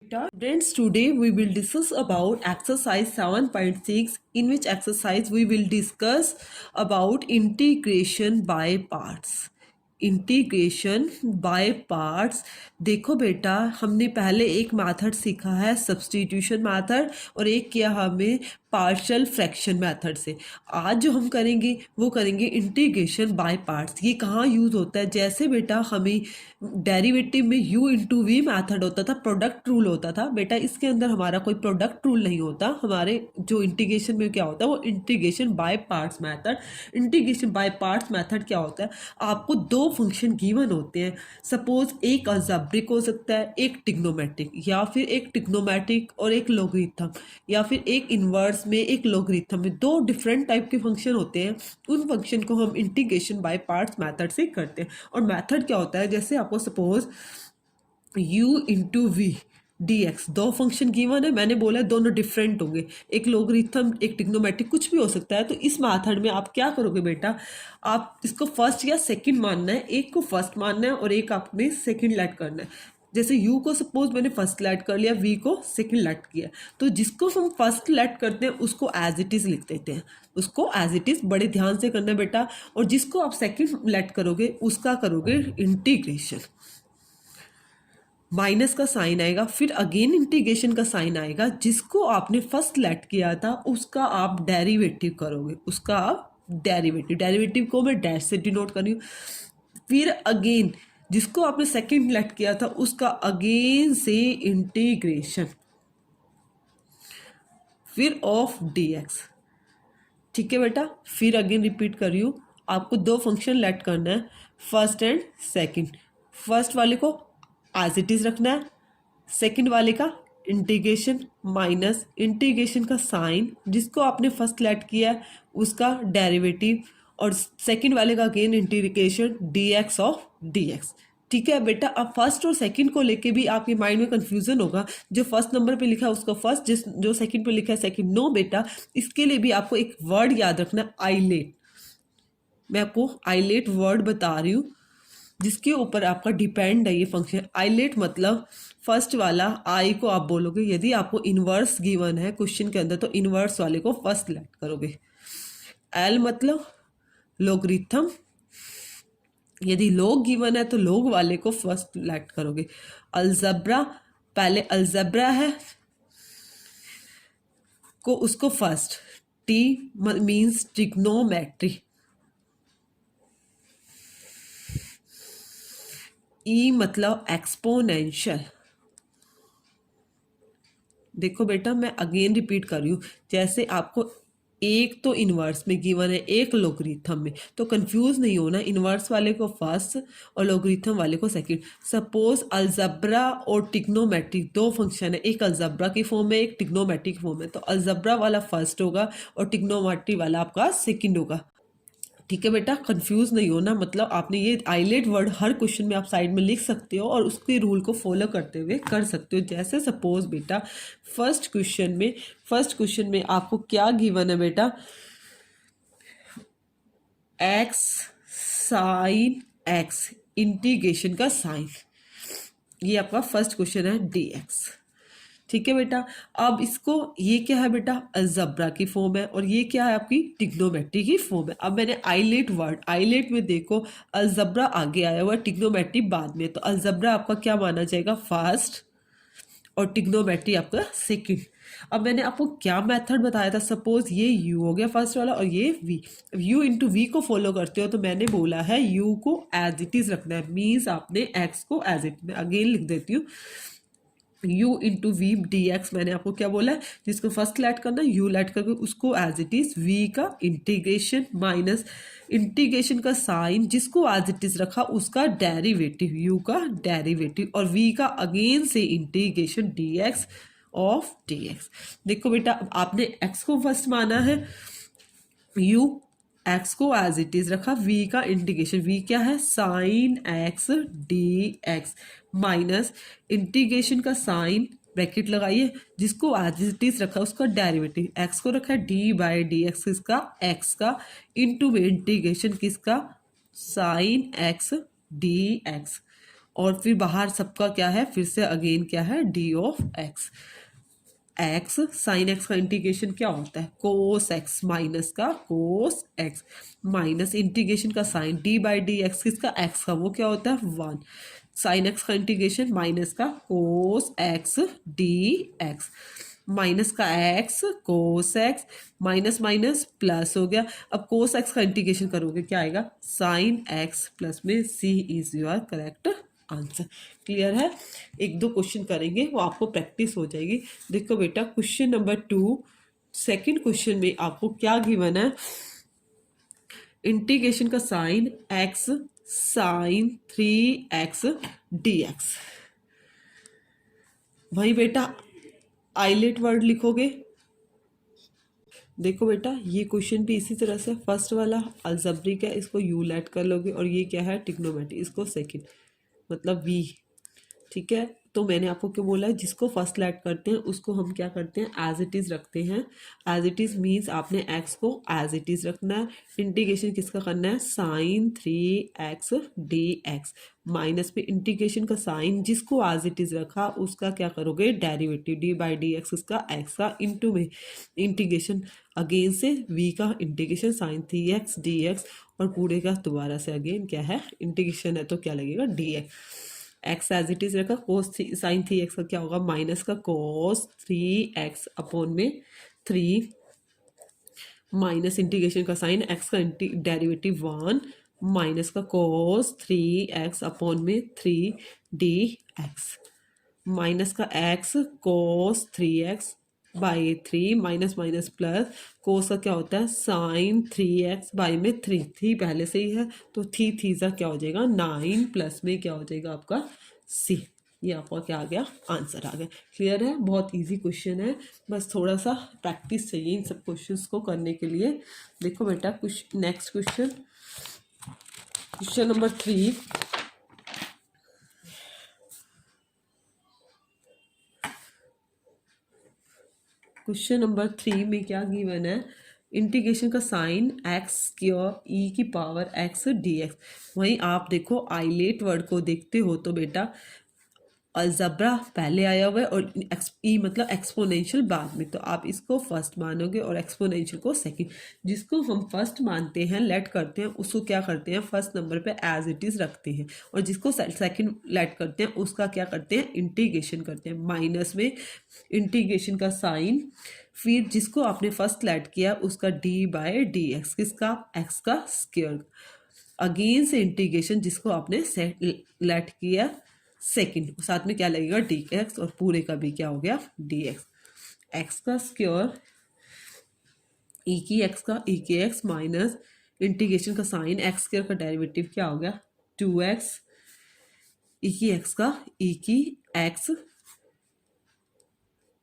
Students, today we will discuss about exercise 7.6, in which exercise we will discuss about integration by parts. Integration by parts. देखो बेटा, हमने पहले एक method सीखा है सब्स्टिट्यूशन मेथड और एक किया हमें पार्शियल फ्रैक्शन मेथड से। आज जो हम करेंगे वो करेंगे इंटीग्रेशन बाय पार्ट्स। ये कहाँ यूज़ होता है? जैसे बेटा हमें डेरिवेटिव में u इंटू वी मैथड होता था, प्रोडक्ट रूल होता था बेटा। इसके अंदर हमारा कोई प्रोडक्ट रूल नहीं होता। हमारे जो इंटीग्रेशन में क्या होता है वो integration by parts method. Integration by parts method क्या होता है? आपको दो फंक्शन गिवन होते हैं। सपोज एक अलजेब्रिक हो सकता है, एक ट्रिग्नोमेट्रिक, या फिर एक ट्रिग्नोमेट्रिक और एक लॉगरिथम, या फिर एक इन्वर्स में एक लॉगरिथम में। दो डिफरेंट टाइप के फंक्शन होते हैं। उन फंक्शन को हम इंटीग्रेशन बाय पार्ट्स मेथड से करते हैं। और मेथड क्या होता है? जैसे आपको suppose u into V D X, दो फंक्शन गिवन है। मैंने बोला दोनों डिफरेंट होंगे, एक लोगरिथम एक ट्रिग्नोमेट्रिक, कुछ भी हो सकता है। तो इस मेथड में आप क्या करोगे बेटा? आप इसको फर्स्ट या सेकंड मानना है, एक को फर्स्ट मानना है और एक आपने सेकंड लेट करना है। जैसे u को सपोज मैंने फर्स्ट लेट कर लिया, v को सेकंड लेट किया, तो जिसको हम फर्स्ट लेट करते हैं उसको एज इट इज़ लिख देते हैं। उसको एज इट इज़ बड़े ध्यान से करना है बेटा। और जिसको आप सेकंड लेट करोगे उसका करोगे इंटीग्रेशन। माइनस का साइन आएगा, फिर अगेन इंटीग्रेशन का साइन आएगा। जिसको आपने फर्स्ट लेट किया था उसका आप डेरिवेटिव करोगे, उसका आप डेरिवेटिव को मैं डैश से डिनोट कर रही हूँ। फिर अगेन जिसको आपने सेकंड लेट किया था उसका अगेन से इंटीग्रेशन, फिर ऑफ डी एक्स। ठीक है बेटा, फिर अगेन रिपीट कर रही हूँ। आपको दो फंक्शन लेट करना है, फर्स्ट एंड सेकंड। फर्स्ट वाले को एज इट इज़ रखना है, सेकंड वाले का इंटीग्रेशन माइनस इंटीग्रेशन का साइन, जिसको आपने फर्स्ट लेट किया है उसका डेरिवेटिव, और सेकंड वाले का again integration d x of d x. ठीक है बेटा, अब फर्स्ट और सेकंड को लेके भी आपके माइंड में कंफ्यूजन होगा। जो फर्स्ट नंबर पे लिखा है उसको फर्स्ट, जो सेकंड पे लिखा है सेकंड। नो बेटा, इसके लिए भी आपको एक वर्ड याद रखना है, आइलेट। मैं आपको आइलेट वर्ड बता रही हूँ जिसके ऊपर आपका डिपेंड है ये फंक्शन। आइलेट मतलब फर्स्ट वाला आई को आप बोलोगे, यदि आपको इनवर्स गिवन है क्वेश्चन के अंदर तो इनवर्स वाले को फर्स्ट लेट करोगे। एल मतलब लोगरिथम, यदि लोग गिवन है तो लोग वाले को फर्स्ट लेट करोगे। अलजब्रा, पहले अलजब्रा है को उसको first. T means trigonometry. E मतलब एक्सपोनेंशियल। देखो बेटा, मैं अगेन रिपीट कर रही हूँ। जैसे आपको एक तो इन्वर्स में गिवन है, एक लोगरिथम में, तो कंफ्यूज नहीं होना। इन्वर्स वाले को फर्स्ट और लोगरिथम वाले को सेकंड। सपोज अलजब्रा और टिग्नोमेट्री दो फंक्शन है, एक अलजब्रा की फॉर्म में एक टिग्नोमेट्री की फॉर्म में, तो अलजब्रा वाला फर्स्ट होगा और टिग्नोमेट्री वाला आपका सेकंड होगा। ठीक है बेटा, कंफ्यूज नहीं होना। मतलब आपने ये आइलेट वर्ड हर क्वेश्चन में आप साइड में लिख सकते हो और उसके रूल को फॉलो करते हुए कर सकते हो। जैसे सपोज बेटा फर्स्ट क्वेश्चन में आपको क्या गिवन है बेटा? एक्स साइन एक्स, इंटीग्रेशन का साइन। ये आपका फर्स्ट क्वेश्चन है डी एक्स। ठीक है बेटा, अब इसको ये क्या है बेटा? अलजब्रा की फॉर्म है और ये क्या है आपकी ट्रिग्नोमेट्री की फॉर्म है। अब मैंने आइलेट वर्ड, आइलेट में देखो अलजब्रा आगे आया हुआ है, ट्रिग्नोमेट्री बाद में, तो अलजब्रा आपका क्या माना जाएगा? फर्स्ट और ट्रिग्नोमेट्री आपका सेकंड। अब मैंने आपको क्या मेथड बताया था? सपोज ये u हो गया फर्स्ट वाला और ये v। u इंटू वी को फॉलो करते हो तो मैंने बोला है u को एज इट इज रखना है, मीन्स आपने x को एज इट में अगेन लिख देती हूँ। u into V D X, मैंने आपको क्या बोला है? जिसको फर्स्ट लेट करना है u लेट करके उसको एज इट इज v का इंटीग्रेशन माइनस इंटीग्रेशन का साइन, जिसको एज इट इज रखा उसका डेरिवेटिव, u का डेरिवेटिव, और v का अगेन से इंटीग्रेशन dx ऑफ dx। देखो बेटा, आपने x को फर्स्ट माना है, u एक्स को एज इट इज रखा, v का इंटीग्रेशन, v क्या है? Sine x D x minus integration का साइन, ब्रैकेट लगाइए, जिसको एज इट इज रखा उसका डेरिवेटिव, x को रखा है डी बाई डी एक्स किसका? x का, इंटू में इंटीग्रेशन किसका? Sine x D x. और फिर बाहर सबका क्या है, फिर से अगेन क्या है, D of x. X sine x का इंटीग्रेशन क्या होता है, कोस एक्स माइनस का कोस एक्स माइनस इंटीग्रेशन का sign D by D x किसका, एक्स का, वो क्या होता है 1। साइन एक्स का इंटीग्रेशन माइनस का cos x D x minus का X cos X minus minus plus हो गया। अब कोस एक्स का इंटीग्रेशन करोगे क्या आएगा, साइन एक्स प्लस में सी is your correct answer. Clear है। एक दो क्वेश्चन करेंगे, वो आपको प्रैक्टिस हो जाएगी। देखो बेटा क्वेश्चन नंबर 2, सेकंड क्वेश्चन में आपको क्या गिवन है, इंटीग्रेशन का sine x sign 3x dx। वही बेटा आइलेट वर्ड लिखोगे। देखो बेटा ये क्वेश्चन भी इसी तरह से, फर्स्ट वाला अलजेब्रिक है, इसको यू लेट कर लोगे, और ये क्या है ट्रिग्नोमेट्री, इसको सेकंड मतलब वी। ठीक है, तो मैंने आपको क्या बोला है, जिसको फर्स्ट लेट करते हैं उसको हम क्या करते हैं, एज इट इज़ रखते हैं। एज इट इज़ मीन्स आपने एक्स को एज इट इज़ रखना है। इंटीग्रेशन किसका करना है, साइन 3x dx माइनस पे इंटीग्रेशन का साइन जिसको एज इट इज़ रखा उसका क्या करोगे, derivative D by D x उसका एक्स का इंटू में इंटीग्रेशन अगेन से वी का इंटीग्रेशन साइन 3x dx और पूरे का दोबारा से अगेन क्या है इंटीग्रेशन है, तो क्या लगेगा dx। X as it is रखा, कोस साइन 3x का क्या होगा, माइनस का कोस 3x अपॉन में 3 माइनस इंटीग्रेशन का साइन एक्स का डेरिवेटिव 1 माइनस का कोस 3x अपॉन में 3 dx माइनस का x cos 3x by 3 minus minus plus cos का क्या होता है साइन 3x बाई में 3 पहले से ही है, तो 3 क्या हो जाएगा 9 प्लस में क्या हो जाएगा आपका c। ये आपका क्या आ गया, आंसर आ गया। क्लियर है, बहुत इजी क्वेश्चन है, बस थोड़ा सा प्रैक्टिस चाहिए इन सब क्वेश्चंस को करने के लिए। देखो बेटा कुछ next question, question number 3। Question number 3 में क्या गिवन है, इंटीग्रेशन का साइन एक्स क्योर ई की पावर एक्स डी एक्स। वहीं आप देखो आइलेट वर्ड को देखते हो तो बेटा अलजबरा पहले आया हुआ है और ई मतलब एक्सपोनेंशियल बाद में, तो आप इसको फर्स्ट मानोगे और एक्सपोनेंशियल को सेकंड। जिसको हम फर्स्ट मानते हैं लेट करते हैं उसको क्या करते हैं, फर्स्ट नंबर पे एज इट इज़ रखते हैं, और जिसको सेकंड लेट करते हैं उसका क्या करते हैं, इंटीग्रेशन करते हैं। माइनस में इंटीग्रेशन का साइन, फिर जिसको आपने फर्स्ट लेट किया उसका डी बाई डी एक्स किसका, एक्स का स्क्वायर, अगेन से इंटीग्रेशन जिसको आपने लेट किया सेकंड, साथ में क्या लगेगा डी एक्स, और पूरे का भी क्या हो गया डी एक्स। एक्स का स्क्वायर ई की एक्स का ई के एक्स माइनस इंटीग्रेशन का साइन एक्स स्क्वायर का डेरिवेटिव क्या हो गया 2x ई की एक्स का ई की एक्स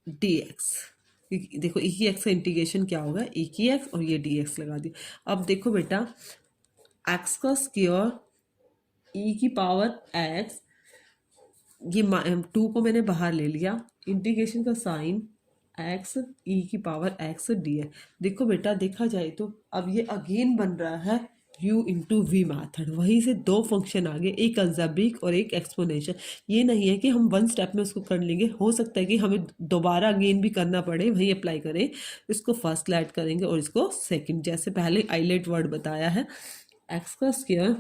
डी एक्स। देखो ई की एक्स का इंटीग्रेशन क्या होगा, ई की एक्स और ये डी एक्स लगा दिया। अब देखो बेटा एक्स का स्क्वायर ई की पावर एक्स, ये 2 को मैंने बाहर ले लिया, इंटीग्रेशन का साइन एक्स ई की पावर एक्स डी है। देखो बेटा देखा जाए तो अब ये अगेन बन रहा है u इंटू वी मैथड, वहीं से दो फंक्शन आ गए, एक अलजेब्रिक और एक एक्सपोनेंशियल। ये नहीं है कि हम वन स्टेप में उसको कर लेंगे, हो सकता है कि हमें दोबारा अगेन भी करना पड़े, वही अप्लाई करें। इसको फर्स्ट लेट करेंगे और इसको सेकंड, जैसे पहले आइलेट वर्ड बताया है। एक्स का square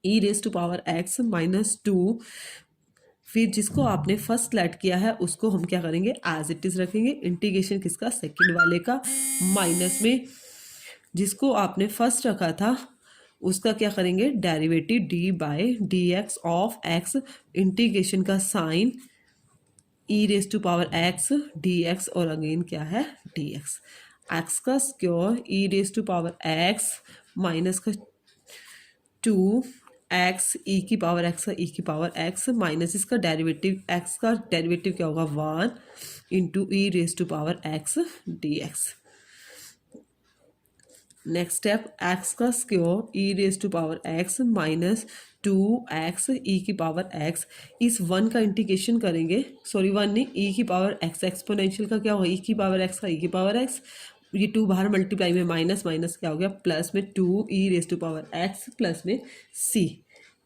E raise to power x minus 2, फिर जिसको आपने फर्स्ट लेट किया है उसको हम क्या करेंगे, एज इट इज रखेंगे। इंटीग्रेशन किसका, सेकंड वाले का, माइनस में जिसको आपने फर्स्ट रखा था उसका क्या करेंगे, derivative D by D x of X, integration का sign E raise to power x D x और अगेन क्या है डी एक्स। एक्स का square E raise to power x minus का 2x ई की पावर एक्स का E की power x minus इसका डेरिवेटिव, एक्स का डेरिवेटिव क्या होगा 1 into E raise to power x D X. Next step X का square E raise to power x minus 2x E की power x, इस 1 का इंटीग्रेशन करेंगे, सॉरी 1 नहीं, ई की पावर एक्स, एक्सपोनेंशियल का क्या होगा ई की पावर एक्स का ई की पावर एक्स, ये 2 बाहर मल्टीप्लाई में माइनस माइनस क्या हो गया प्लस में 2 E raise to power x plus में c।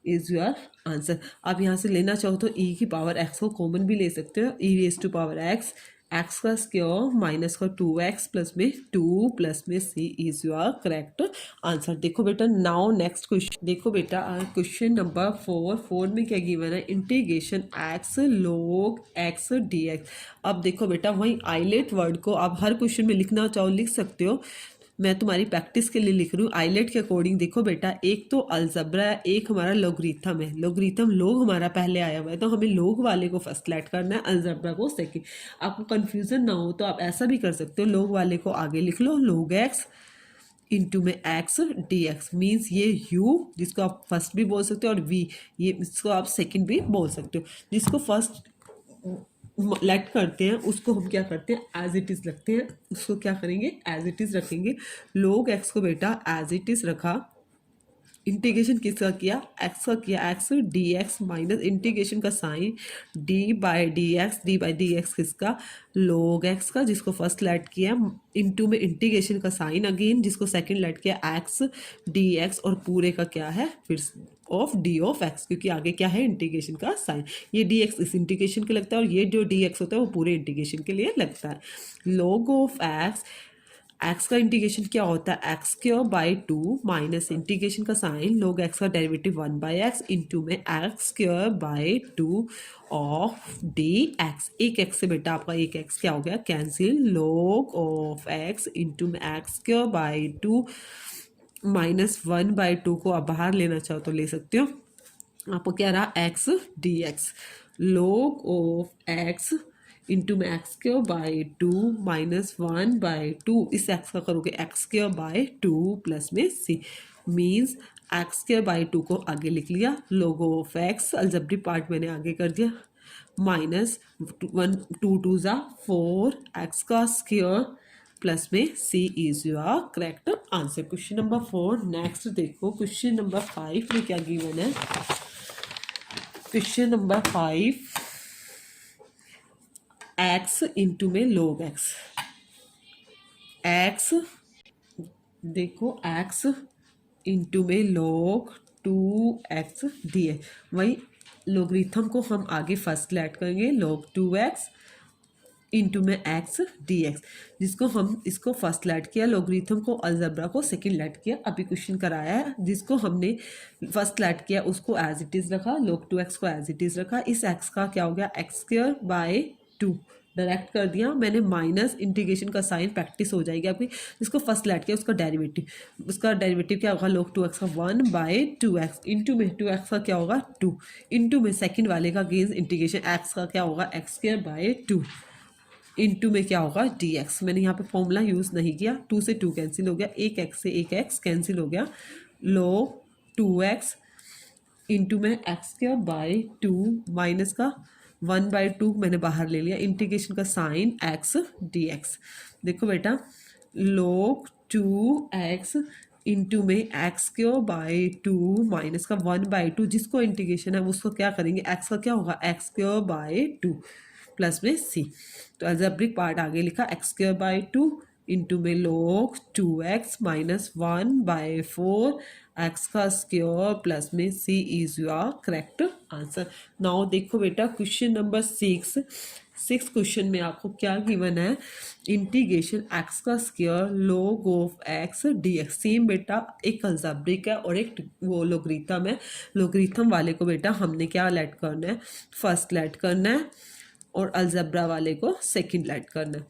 Is your answer. आप यहाँ से लेना चाहो तो ई की पावर एक्स को कॉमन भी ले सकते हो, ई रेज टू पावर एक्स का स्क्वायर माइनस का 2x प्लस में 2 प्लस में सी इज योर करेक्ट आंसर। देखो बेटा नाउ नेक्स्ट क्वेश्चन, देखो बेटा क्वेश्चन नंबर 4 में क्या गिवन है, integration x log x dx। अब देखो बेटा वही आइलेट वर्ड को आप हर क्वेश्चन में लिखना चाहो लिख सकते हो, मैं तुम्हारी प्रैक्टिस के लिए लिख रही हूँ आइलेट के अकॉर्डिंग। देखो बेटा एक तो अलजबरा है, एक हमारा लोगरिथम है, लोगरिथम लोग हमारा पहले आया हुआ है तो हमें लोग वाले को फर्स्ट लेट करना है, अलजबरा को सेकंड। आपको कन्फ्यूजन ना हो तो आप ऐसा भी कर सकते हो, लोग वाले को आगे लिख लो log x इंटू में एक्स डी एक्स मीन्स ये u जिसको आप फर्स्ट भी बोल सकते हो और v ये इसको आप सेकंड भी बोल सकते हो। जिसको फर्स्ट लेट करते हैं उसको हम क्या करते हैं एज इट इज़ रखते हैं, उसको क्या करेंगे एज इट इज़ रखेंगे। log x को बेटा एज इट इज़ रखा, इंटीग्रेशन किसका किया एक्स का किया, X D x minus integration का sign D by D x किसका log x का, जिसको फर्स्ट लेट किया इंटू में इंटीग्रेशन का साइन अगेन जिसको सेकंड लेट किया एक्स डी एक्स और पूरे का क्या है फिर ऑफ डी ऑफ एक्स, क्योंकि आगे क्या है इंटीग्रेशन का साइन, ये डी एक्स इस इंटीग्रेशन के लगता है और ये जो डी एक्स होता है वो पूरे इंटीग्रेशन के लिए लगता है। log ऑफ एक्स का इंटीग्रेशन क्या होता है x square by 2 minus integration का साइन log x का डेरिवेटिव 1 बाई एक्स इंटू में x square by 2 of d x. एक एक्स से बेटा आपका एक एक्स क्या हो गया cancel, log of x into में x square by 2 minus 1 by 2 को आप बाहर लेना चाहो तो ले सकते हो, आपको क्या रहा x D x, log of x into में x square by 2 minus 1 by 2, इस एक्स का करोगे एक्स स्क्वायर बाई 2 प्लस में C means X square by 2 को आगे लिख लिया, log of X algebra part मैंने आगे कर दिया माइनस 1 2 2 ज़ा 4 एक्स का स्क्वायर प्लस में सी is your correct answer. Question number 4 next देखो, क्वेश्चन नंबर 5 में क्या गिवन है, क्वेश्चन नंबर 5 एक्स इंटू में log x, एक्स देखो एक्स इंटू में log 2x डी, वही लोगरिथम को हम आगे फर्स्ट लेट करेंगे log 2x इंटू में एक्स डी एक्स, जिसको हम इसको फर्स्ट लेट किया, लोगरिथम को अलजबरा को सेकंड लेट किया, अभी क्वेश्चन कराया है जिसको हमने फर्स्ट लेट किया उसको एज इट इज़ रखा, log 2x को एज इट इज़ रखा, इस x का क्या हो गया एक्स स्क्वायर बाई 2 डायरेक्ट कर दिया मैंने माइनस इंटीग्रेशन का साइन प्रैक्टिस हो जाएगी आपकी, जिसको फर्स्ट लेट किया उसका डेरिवेटिव क्या होगा log 2x का 1 बाई 2x इंटू में 2x का क्या होगा 2 इंटू में सेकंड वाले का गेंस इंटीग्रेशन x का क्या होगा एक्स स्क्वायर बाई 2 इंटू में क्या होगा डी एक्स। मैंने यहाँ पे फॉर्मूला यूज़ नहीं किया, 2 से 2 कैंसिल हो गया, एक एक्स से एक एक्स कैंसिल हो गया, log 2x इंटू में एक्स स्क्वायर बाई 2 माइनस का 1 बाई 2 मैंने बाहर ले लिया, इंटीग्रेशन का साइन एक्स डी एक्स। देखो बेटा log 2x इंटू में एक्स स्क्वायर बाई 2 माइनस का 1 बाई 2 जिसको इंटीग्रेशन है उसको क्या करेंगे एक्स का क्या होगा एक्स स्क्वायर बाई 2 प्लस में सी, तो अलजेब्रिक पार्ट आगे लिखा एक्स स्क्वायर बाई 2 इंटू में log 2x minus 1 by 4 x का स्क्वायर प्लस में सी is your correct answer. Now देखो बेटा क्वेश्चन नंबर 6 क्वेश्चन में आपको क्या गिवन है, इंटीग्रेशन एक्स का square log of x D x. Same बेटा एक अलजेब्रिक है और एक वो लोगरिथम है, लोगरिथम वाले को बेटा हमने क्या लेट करना है फर्स्ट लेट करना है और अलजबरा वाले को सेकंड लेट करना है।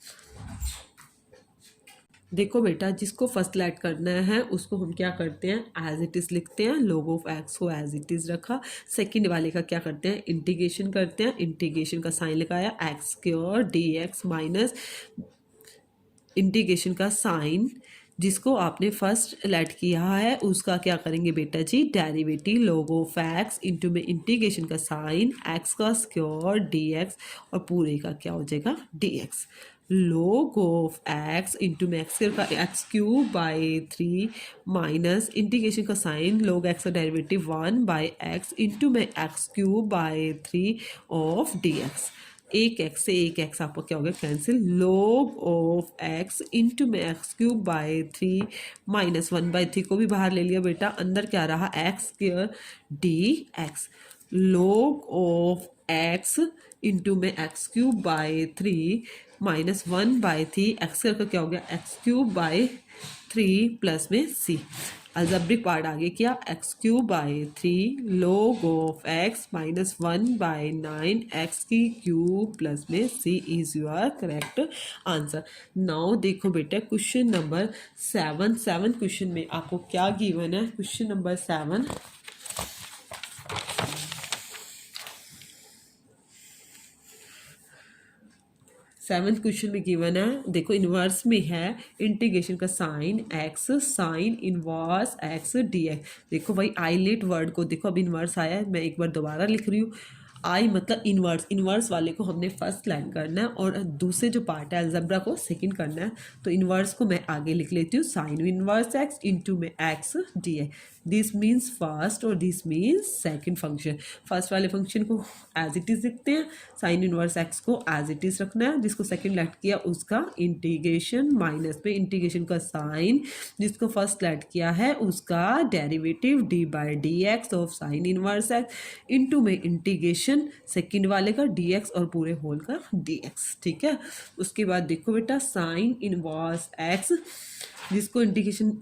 देखो बेटा जिसको फर्स्ट लेट करना है उसको हम क्या करते हैं एज इट इज़ लिखते हैं, log ऑफ एक्स को एज इट इज़ रखा, सेकंड वाले का क्या करते हैं इंटीग्रेशन करते हैं, इंटीग्रेशन का साइन लगाया x square d x minus integration का साइन जिसको आपने फर्स्ट लेट किया है उसका क्या करेंगे बेटा जी derivative log of x into में इंटीग्रेशन का साइन एक्स का स्क्वायर डी एक्स और पूरे का क्या हो जाएगा d x, log of x into में एक्स का x cube by 3 minus integration का साइन log एक्स का डेरिवेटिव 1 बाई एक्स इंटू में x cube by 3 of d x. एक एक्स से एक एक्स आपका क्या हो गया cancel. log of x into में एक्स क्यूब बाई 3 माइनस 1/3 को भी बाहर ले लिया बेटा, अंदर क्या रहा x square d x. log of x into में x cube by 3 minus 1/3 x square का क्या हो गया एक्स क्यूब बाई 3 प्लस में सी। अलजेब्रिक पार्ट आगे किया x cube by 3 log of x minus 1/9 x की क्यूब प्लस में सी is your correct answer. Now देखो बेटा क्वेश्चन नंबर 7 क्वेश्चन में आपको क्या गिवन है। क्वेश्चन नंबर 7 क्वेश्चन में गिवन है, देखो इन्वर्स में है इंटीग्रेशन का sine x sign inverse x D x. देखो भाई आईलेट वर्ड को देखो अब इन्वर्स आया है, मैं एक बार दोबारा लिख रही हूँ। आई मतलब इन्वर्स, इन्वर्स वाले को हमने फर्स्ट लाइन करना है और दूसरे जो पार्ट है अलजेब्रा को सेकंड करना है। तो इन्वर्स को मैं आगे लिख लेती हूँ साइन इन्वर्स एक्स इंटू में x D x. This means first और this means second function. First वाले फंक्शन को एज इट इज लिखते हैं, साइन इनवर्स एक्स को एज इट इज रखना है, जिसको सेकंड लेट किया उसका इंटीग्रेशन माइनस में इंटीग्रेशन का साइन, जिसको फर्स्ट लेट किया है उसका derivative D by D x of sine inverse x into में इंटीग्रेशन सेकंड वाले का डी एक्स और पूरे होल का डी एक्स। ठीक है, उसके बाद देखो बेटा साइन इनवर्स एक्स जिसको इंटीग्रेशन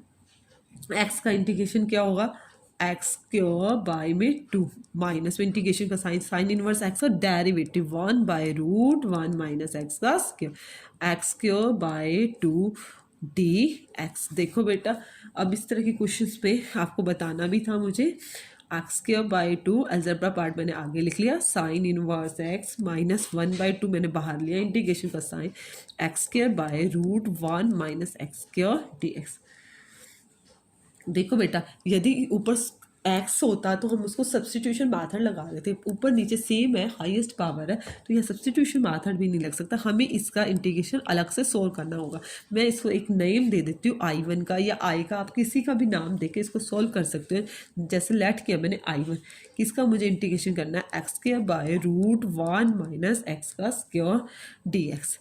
एक्स का इंटीग्रेशन क्या होगा एक्स स्क्वायर बाय में 2 माइनस में इंटीग्रेशन का साइन साइन इनवर्स एक्स का डेरिवेटिव 1/√1 माइनस एक्स का square x square by 2 d x. देखो बेटा अब इस तरह के क्वेश्चंस पे आपको बताना भी था मुझे। X square by 2 algebra part मैंने आगे लिख लिया, साइन इनवर्स एक्स माइनस 1/2 मैंने बाहर लिया इंटीग्रेशन का sign x square bye √1 minus x square d x. देखो बेटा यदि ऊपर एक्स होता तो हम उसको सब्सटीट्यूशन मेथड लगा देते, ऊपर नीचे सेम है हाईएस्ट पावर है तो यह सब्सटीट्यूशन मेथड भी नहीं लग सकता, हमें इसका इंटीग्रेशन अलग से सोल्व करना होगा। मैं इसको एक नेम दे देती हूँ I1 का या आई का, आप किसी का भी नाम देके इसको सोल्व कर सकते हो। जैसे लेट किया मैंने I1, किसका मुझे इंटीग्रेशन करना है x square bye √1 minus x का स्क्वायर डी एक्स।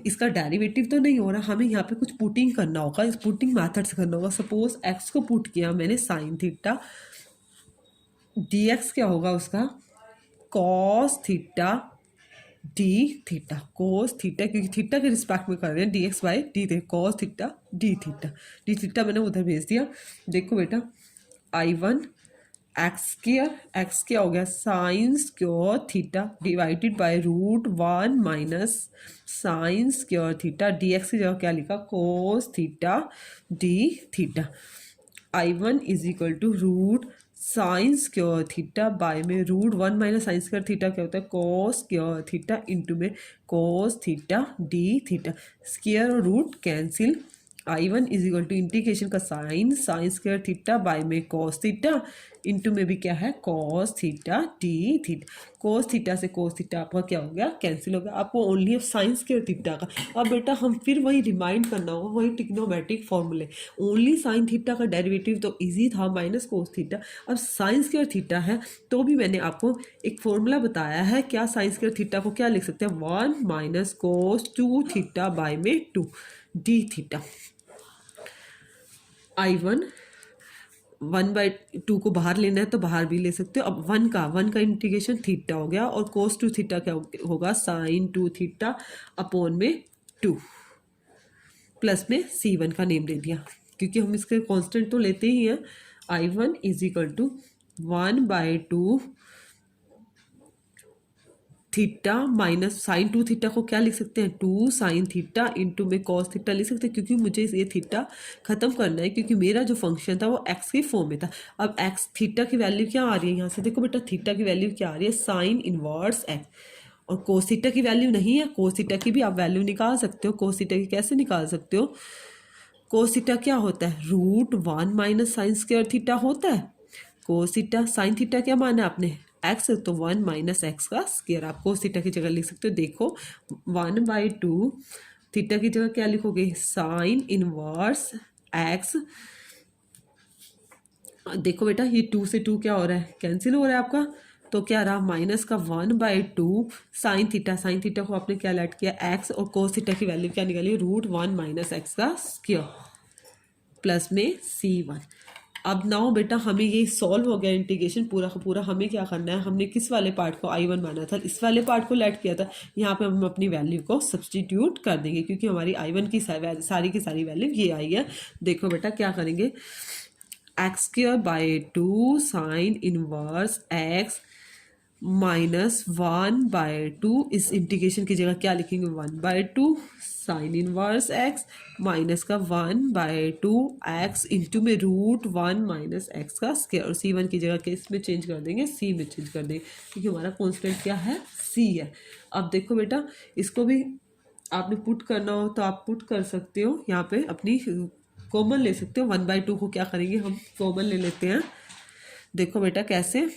इसका डेरिवेटिव तो नहीं हो रहा, हमें यहाँ पे कुछ पुटिंग करना होगा, इस पुटिंग मेथड से करना होगा। सपोज एक्स को पुट किया मैंने साइन थीटा, डी एक्स क्या होगा उसका cos theta d theta, cos theta क्योंकि थीटा के रिस्पेक्ट में कर रहे हैं डी एक्स बाई डी थे कॉस थीटा डी थीटा मैंने उधर भेज दिया। देखो बेटा I1 एक्स क्या हो गया sine square theta divided by √1 minus sine square theta d x की जगह क्या लिखा cos theta d theta. I1 is equal to root sine square theta by में √1 माइनस साइन स्क्वायर थीटा क्या होता है कॉस स्क्वायर थीटा इंटू में cos theta d theta. Square और root cancel, I1 is equal to integration का sign sine square theta by में cos theta into में भी क्या है cos theta d theta. Cos theta से कॉस थीटा आपका क्या हो गया कैंसिल हो गया, आपको ओनली साइन स्क्वायर थीटा का। अब बेटा हम फिर वही रिमाइंड करना होगा वही ट्रिग्नोमेट्रिक फॉर्मूले, ओनली साइन थीटा का डेरिवेटिव तो इजी था माइनस कॉस थीटा, अब साइन स्क्वायर थीटा है तो भी मैंने आपको एक फॉर्मूला बताया है क्या साइन स्क्वायर थीटा को क्या लिख सकते हैं 1 माइनस कोस 2 थीटा बाय में 2 डी थीटा। I1 1/2 को बाहर लेना है तो बाहर भी ले सकते हो। अब 1 का इंटीग्रेशन थीटा हो गया और कोस 2 थीटा क्या होगा साइन 2 थीटा अपॉन में 2 प्लस में C1 का नेम दे दिया क्योंकि हम इसके कांस्टेंट तो लेते ही हैं। I1 is equal to 1/2 theta minus sine 2 theta को क्या लिख सकते हैं 2 साइन थीटा इंटू में कॉस थीटा लिख सकते हैं क्योंकि मुझे ये थीटा खत्म करना है क्योंकि मेरा जो फंक्शन था वो एक्स के फॉर्म में था। अब एक्स थीटा की वैल्यू क्या आ रही है यहाँ से देखो बेटा थीटा की वैल्यू क्या आ रही है साइन इनवर्स एक्स, और कोस थीटा की वैल्यू नहीं है, कोस थीटा की भी आप वैल्यू निकाल सकते हो। कोस थीटा की कैसे निकाल सकते हो, कोस थीटा क्या होता है √1 माइनस साइन स्क्वायर थीटा होता है। कोस थीटा साइन थीटा क्या माना आपने एक्स, तो 1 माइनस एक्स का स्क्वायर आप कोस थीटा की जगह लिख सकते हो। देखो 1/2 थीटा की जगह क्या लिखोगे साइन इनवर्स एक्स। देखो बेटा ये 2 से 2 क्या हो रहा है कैंसिल हो रहा है आपका, तो क्या रहा, माइनस का 1/2 साइन थीटा को आपने क्या लेट किया एक्स, और कोस थीटा की वैल्यू क्या निकाली √1 माइनस एक्स का स्क्वायर प्लस में C1। अब नाउ बेटा हमें ये सॉल्व हो गया इंटीग्रेशन पूरा का पूरा। हमें क्या करना है, हमने किस वाले पार्ट को I1 माना था, इस वाले पार्ट को लेट किया था। यहाँ पे हम अपनी वैल्यू को सब्सटीट्यूट कर देंगे क्योंकि हमारी I1 की सारी की सारी वैल्यू ये आई है। देखो बेटा क्या करेंगे, x²/2 साइन इनवर्स x -1/2, इस इंटीग्रेशन की जगह क्या लिखेंगे 1/2 साइन इनवर्स x माइनस का 1/2 x इंटू में √1 माइनस एक्स का स्क्वायर, और C1 की जगह किस में चेंज कर देंगे, C में चेंज कर देंगे क्योंकि हमारा कॉन्स्टेंट क्या है, C है। अब देखो बेटा इसको भी आपने पुट करना हो तो आप पुट कर सकते हो, यहाँ पे अपनी कॉमन ले सकते हो। 1/2 को क्या करेंगे, हम कॉमन ले लेते हैं। देखो बेटा कैसे,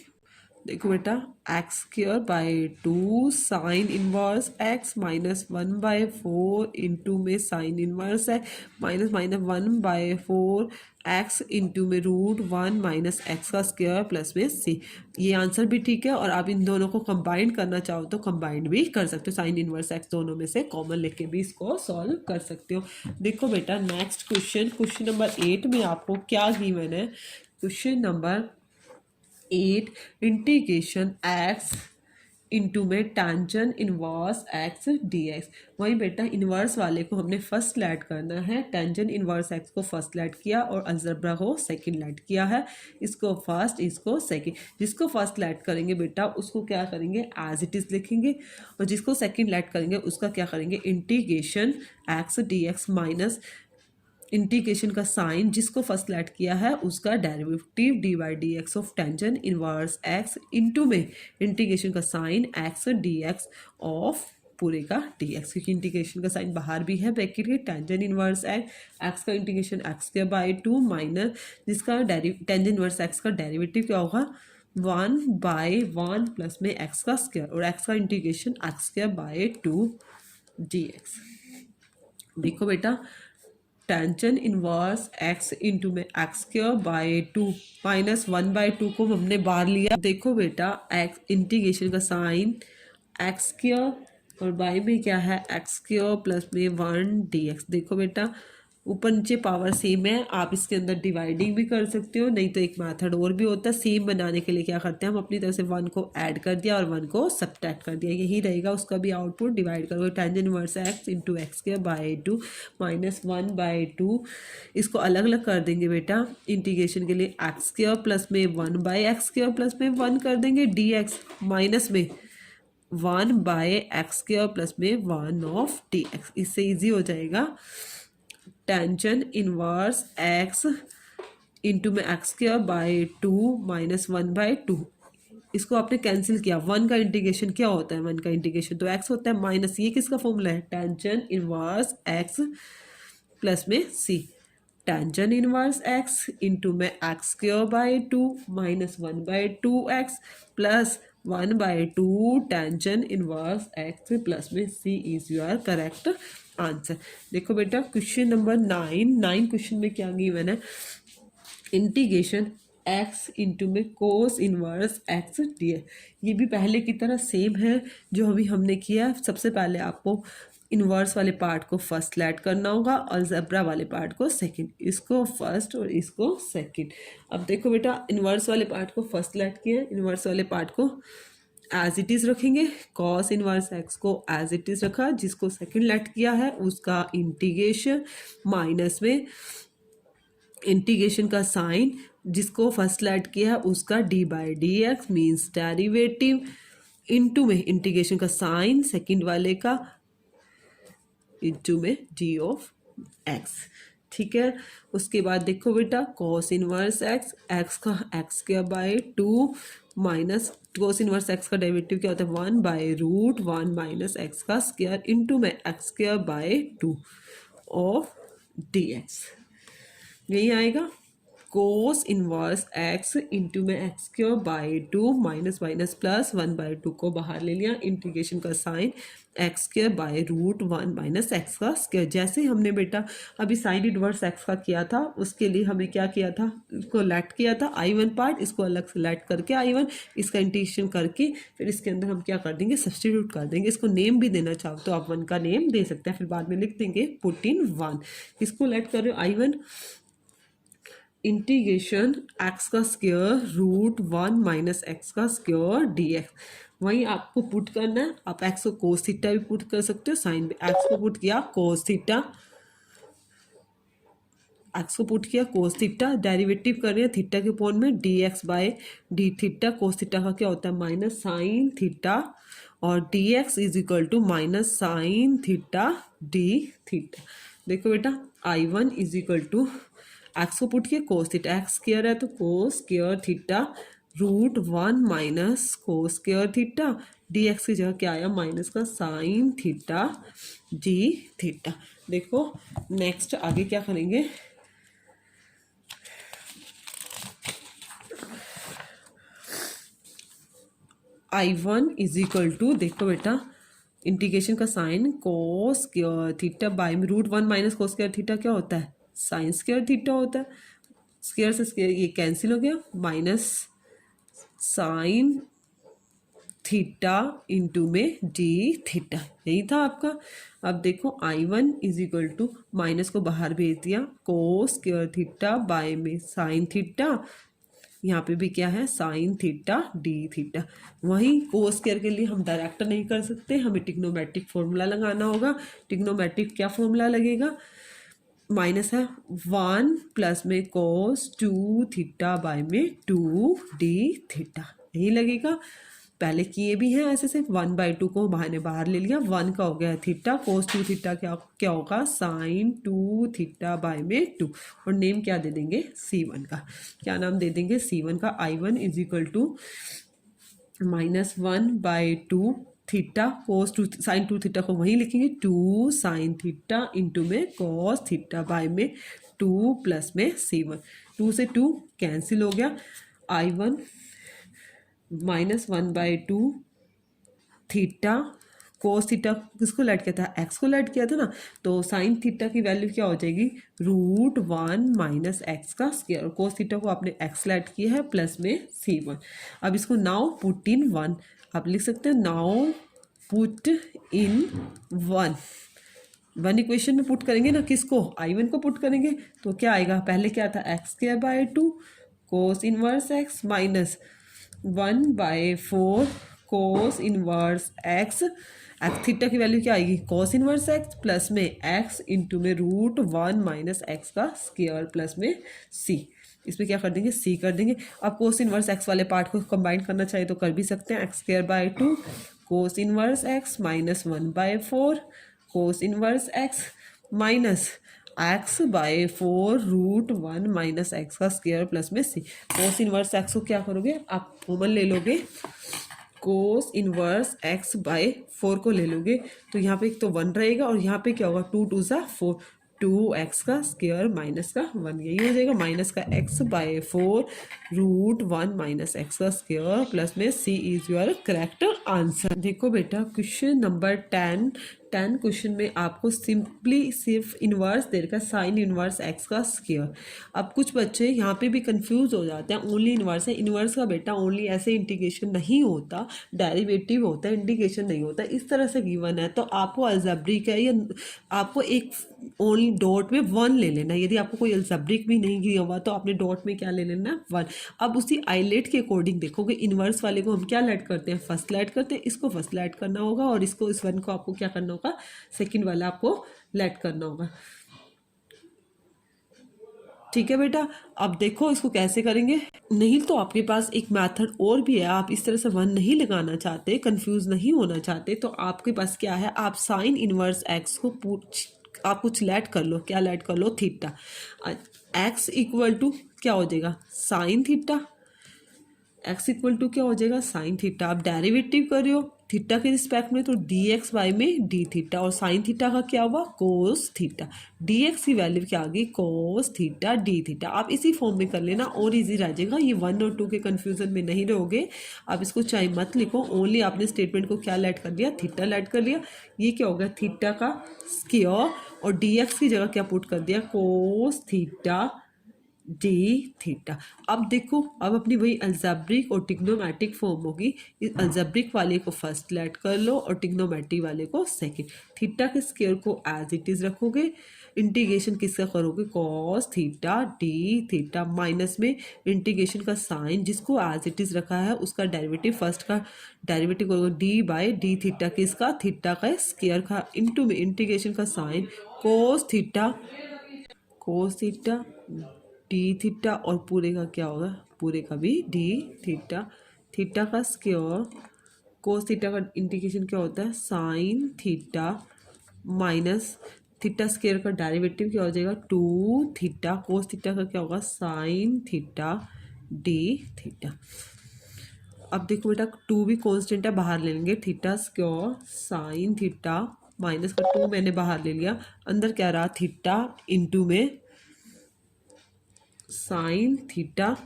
देखो बेटा x²/2 sine inverse x -1/4 into में साइन इनवर्स है माइनस माइनस 1/4 x इंटू में √1 माइनस एक्स का स्क्वायर प्लस में c। ये आंसर भी ठीक है, और आप इन दोनों को कंबाइन करना चाहो तो कंबाइंड भी कर सकते हो, साइन इनवर्स x दोनों में से कॉमन लेके भी इसको सॉल्व कर सकते हो। देखो बेटा नेक्स्ट क्वेश्चन नंबर 8 में आपको क्या गिवन है, question number 8 integration x into में टेंजेंट इनवर्स x dx। वही बेटा इनवर्स वाले को हमने फर्स्ट लेट करना है, टेंजेंट इनवर्स x को फर्स्ट लेट किया और अलजेब्रा को सेकंड लेट किया है। इसको फर्स्ट इसको सेकंड, जिसको फर्स्ट लेट करेंगे बेटा उसको क्या करेंगे एज इट इज़ लिखेंगे, और जिसको सेकंड लेट करेंगे उसका क्या करेंगे integration x dx minus integration का साइन जिसको फर्स्ट लेट किया है उसका derivative dy/dx of tangent inverse x into में इंटीग्रेशन का साइन x dx ऑफ पूरे का dx, क्योंकि इंटीग्रेशन का साइन बाहर भी है ब्रैकेट के, टेंजेंट इनवर्स x का इंटीग्रेशन x² माइनस जिसका टेंजेंट इनवर्स x का डेरिवेटिव क्या होगा 1/1 प्लस में x का स्क्वायर, और x का इंटीग्रेशन x² dx। देखो बेटा टेंजेंट इनवर्स x इंटू में x² माइनस 1/2 को हमने बाहर लिया। देखो बेटा x इंटीग्रेशन का साइन x² और y में क्या है x² प्लस में 1 dx। देखो बेटा ऊपर नीचे पावर सेम है, आप इसके अंदर डिवाइडिंग भी कर सकते हो, नहीं तो एक मेथड और भी होता है। सेम बनाने के लिए क्या करते हैं हम अपनी तरफ से 1 को ऐड कर दिया और 1 को सब्ट्रैक्ट कर दिया, यही रहेगा उसका भी आउटपुट। डिवाइड करोगे tangent inverse x into x² minus 1/2, इसको अलग अलग कर देंगे बेटा इंटीग्रेशन के लिए x² प्लस में 1/x² प्लस में 1 कर देंगे dx माइनस में 1/x² प्लस में 1 ऑफ dx। इससे ईजी हो जाएगा टेंजेंट इनवर्स x इंटू में x² माइनस 1/2, इसको आपने कैंसिल किया। 1 का इंटीग्रेशन क्या होता है, 1 का इंटीग्रेशन तो x होता है माइनस, ये किसका फॉर्मूला है टेंजेंट इनवर्स x प्लस में c, tangent inverse x into में x² minus 1/2x plus 1/2 tangent inverse x plus में c is your correct answer. देखो बेटा क्वेश्चन नंबर 9 क्वेश्चन में क्या गिवन है, इंटीग्रेशन x इंटू में कोस इनवर्स x dx। ये भी पहले की तरह सेम है जो अभी हमने किया। सबसे पहले आपको इनवर्स वाले पार्ट को फर्स्ट लेट करना होगा और अलजेब्रा वाले पार्ट को सेकंड, इसको फर्स्ट और इसको सेकंड। अब देखो बेटा इनवर्स वाले पार्ट को फर्स्ट लेट किया, इनवर्स वाले पार्ट को एज इट इज़ रखेंगे, कॉस इनवर्स x को एज इट इज़ रखा, जिसको सेकंड लेट किया है उसका इंटीग्रेशन माइनस में इंटीग्रेशन का साइन जिसको फर्स्ट लेट किया है उसका d/dx मीन्स डेरिवेटिव इंटू में इंटीग्रेशन का साइन सेकंड वाले का इंटू में d ऑफ x। ठीक है, उसके बाद देखो बेटा कॉस इनवर्स x का x² minus cos inverse x का डेरिवेटिव क्या होता है 1/√1 माइनस एक्स का स्क्वायर इंटू में x² ऑफ dx, यही आएगा। कोस इनवर्स एक्स इंटू में x cube by two minus minus plus 1/2 को बाहर ले लिया, इंटीग्रेशन का sign x square by root 1 minus x का स्क्वायर। जैसे हमने बेटा अभी साइन इनवर्स एक्स का किया था, उसके लिए हमें क्या किया था, इसको लेट किया था I1 पार्ट, इसको अलग से लेट करके I1, इसका इंटीग्रेशन करके फिर इसके अंदर हम क्या कर देंगे, सब्सटीट्यूट कर देंगे। इसको नेम भी देना चाहो तो आप 1 का नेम दे सकते हैं, फिर बाद में लिख देंगे पुट इन 1। इसको लेट कर रहे हो I1 इंटीग्रेशन एक्स का स्क्वायर रूट 1 माइनस एक्स का स्क्वायर dx। वहीं आपको पुट करना है, आप एक्स को कोस थीटा भी पुट कर सकते हो, साइन भी एक्स को पुट किया कोस थीटा, एक्स को पुट किया कोस थीटा, डेरिवेटिव कर रहे हैं थीटा के पॉइंट में dx by d theta. Cos theta का क्या होता है माइनस साइन थीटा, और dx is equal to minus sine theta d theta. देखो बेटा I1 is equal to x को पुट किया कोस थीटा, एक्स स्क्वायर है तो cos square theta root 1 minus cos square theta, d x की जगह क्या आया माइनस का साइन थीटा जी थीटा। देखो नेक्स्ट आगे क्या करेंगे, I1 इज इक्वल टू, देखो बेटा इंटीग्रेशन का sign cos square theta by में root 1 minus cos square theta क्या होता है साइन स्क्वायर थीटा होता है, स्क्वायर से स्क्वायर ये कैंसिल हो गया, माइनस साइन थीटा इंटू में डी थीटा, यही था आपका। अब देखो I1 is equal to minus को बाहर भेज दिया कोस स्क्वायर थीटा बाय में साइन थीटा, यहाँ पे भी क्या है साइन थीटा डी थीटा। वहीं कोस स्क्वायर के लिए हम डायरेक्ट नहीं कर सकते, हमें ट्रिग्नोमेट्रिक फॉर्मूला लगाना होगा। ट्रिग्नोमेट्रिक क्या फॉर्मूला लगेगा, माइनस है 1 प्लस में कोस 2 थीटा बाय में 2 डी थीटा, यही लगेगा। पहले किए भी हैं ऐसे से, 1/2 को बाहर ले लिया, 1 का हो गया थीटा, कोस 2 थीटा क्या क्या होगा साइन 2 थीटा बाय में 2, और नेम क्या दे देंगे C1 का, क्या नाम दे देंगे C1 का। I1 is equal to minus 1/2 theta cos 2 sine 2 theta को वहीं लिखेंगे 2 साइन थीटा इंटू में कॉस थीटा बाय में 2 प्लस में C1, 2 से 2 कैंसिल हो गया, I1 minus 1/2 theta cos theta किसको लेट किया था एक्स को लेट किया था ना, तो साइन थीटा की वैल्यू क्या हो जाएगी रूट 1 माइनस एक्स का स्क्वायर, और कोस थीटा को आपने एक्स लेट किया है प्लस में C1। अब इसको नाउ पुट इन 1, आप लिख सकते हैं नाउ पुट इन 1 इक्वेशन में पुट करेंगे ना, किसको I1 को पुट करेंगे, तो क्या आएगा, पहले क्या था x square by 2 cos inverse x minus 1/4 cos inverse x, x theta की वैल्यू क्या आएगी कोस इनवर्स एक्स प्लस में एक्स इंटू में रूट 1 माइनस एक्स का स्क्वायर प्लस में C, इसमें क्या कर देंगे C कर देंगे। अब कोस इनवर्स एक्स वाले पार्ट को कंबाइन करना चाहिए तो कर भी सकते हैं, x square by 2 cos inverse x minus 1/4 cos inverse x minus x by 4 root 1 minus x का स्क्वायर प्लस में C। कोस इनवर्स एक्स को क्या करोगे आप कॉमन ले लोगे, कोस इनवर्स एक्स बाय 4 को ले लोगे तो यहाँ पे एक तो 1 रहेगा, और यहाँ पे क्या होगा 2 2 सा 4, 2x का स्क्वायर माइनस का 1, यही हो जाएगा माइनस का x by 4 root 1 minus x का स्क्वायर प्लस में C is your correct answer. देखो बेटा क्वेश्चन नंबर 10 क्वेश्चन में आपको सिंपली सिर्फ इन्वर्स दे रखा है साइन इन्वर्स एक्स का स्क्वायर। अब कुछ बच्चे यहाँ पे भी कंफ्यूज हो जाते हैं, ओनली इन्वर्स है, इन्वर्स का बेटा ओनली ऐसे इंटीग्रेशन नहीं होता, डेरिवेटिव होता है, इंटीग्रेशन नहीं होता, इस तरह से गिवन है तो आपको अलजेब्रिक है या आपको एक ओनली डॉट में 1 ले लेना है। यदि आपको कोई अलजेब्रिक भी नहीं किया हुआ तो आपने डॉट में क्या ले लेना है 1। अब उसी आईलेट के अकॉर्डिंग देखोगे इन्वर्स वाले को हम क्या लेट करते हैं फर्स्ट लेट करते हैं, इसको फर्स्ट लेट करना होगा और इसको इस 1 को आपको क्या करना होगा सेकंड वाला आपको लेट करना होगा। ठीक है बेटा, अब देखो इसको कैसे करेंगे। नहीं तो आपके पास एक मेथड और भी है, आप इस तरह से 1 नहीं लगाना चाहते, कंफ्यूज नहीं होना चाहते, तो आपके पास क्या है, आप साइन इनवर्स एक्स को आप कुछ लेट कर लो, क्या लेट कर लो थीटा, एक्स इक्वल टू क्या हो जाएगा sine theta, x equal to क्या हो जाएगा साइन थीटा। आप डेरिवेटिव कर रहे हो थीटा के रिस्पेक्ट में, तो डी एक्स वाई में डी थीटा, और साइन थीटा का क्या हुआ कोस थीटा। डी एक्स की वैल्यू क्या आ गई कोस थीटा डी थीटा। आप इसी फॉर्म में कर लेना और इजी रह जाएगा, ये 1 और 2 के कन्फ्यूजन में नहीं रहोगे। आप इसको चाहे मत लिखो, ओनली आपने स्टेटमेंट को क्या लेट कर लिया थीटा लेट कर लिया। ये क्या हो गया थीटा का स्क्वायर, और डी एक्स की जगह क्या पुट कर दिया कोस थीटा डी थीटा। अब देखो, अब अपनी वही अल्जेब्रिक और टिग्नोमेट्रिक फॉर्म होगी। इस अल्जेब्रिक वाले को फर्स्ट लेट कर लो और टिग्नोमेट्रिक वाले को सेकंड। थीटा के स्क्वायर को एज इट इज रखोगे, इंटीग्रेशन किसका करोगे cos theta d theta, minus में इंटीग्रेशन का साइन जिसको एज इट इज रखा है उसका डेरिवेटिव, फर्स्ट का डेरिवेटिव करोगे डी बाई डी थीटा किसका थीटा का स्क्वायर का, इनटू में इंटीग्रेशन का sign cos theta d theta, और पूरे का क्या होगा पूरे का भी डी थीटा। थीटा का स्क्वायर कोस थीटा का इंटीग्रेशन क्या होता है sign theta, minus theta square का डेरिवेटिव क्या हो जाएगा टू थीटा, कोस थीटा का क्या होगा साइन थीटा डी थीटा। अब देखो बेटा टू भी कांस्टेंट है, बाहर ले लेंगे theta square sine theta, minus का टू मैंने बाहर ले लिया, अंदर क्या रहा थीटा इंटू में साइन थीटा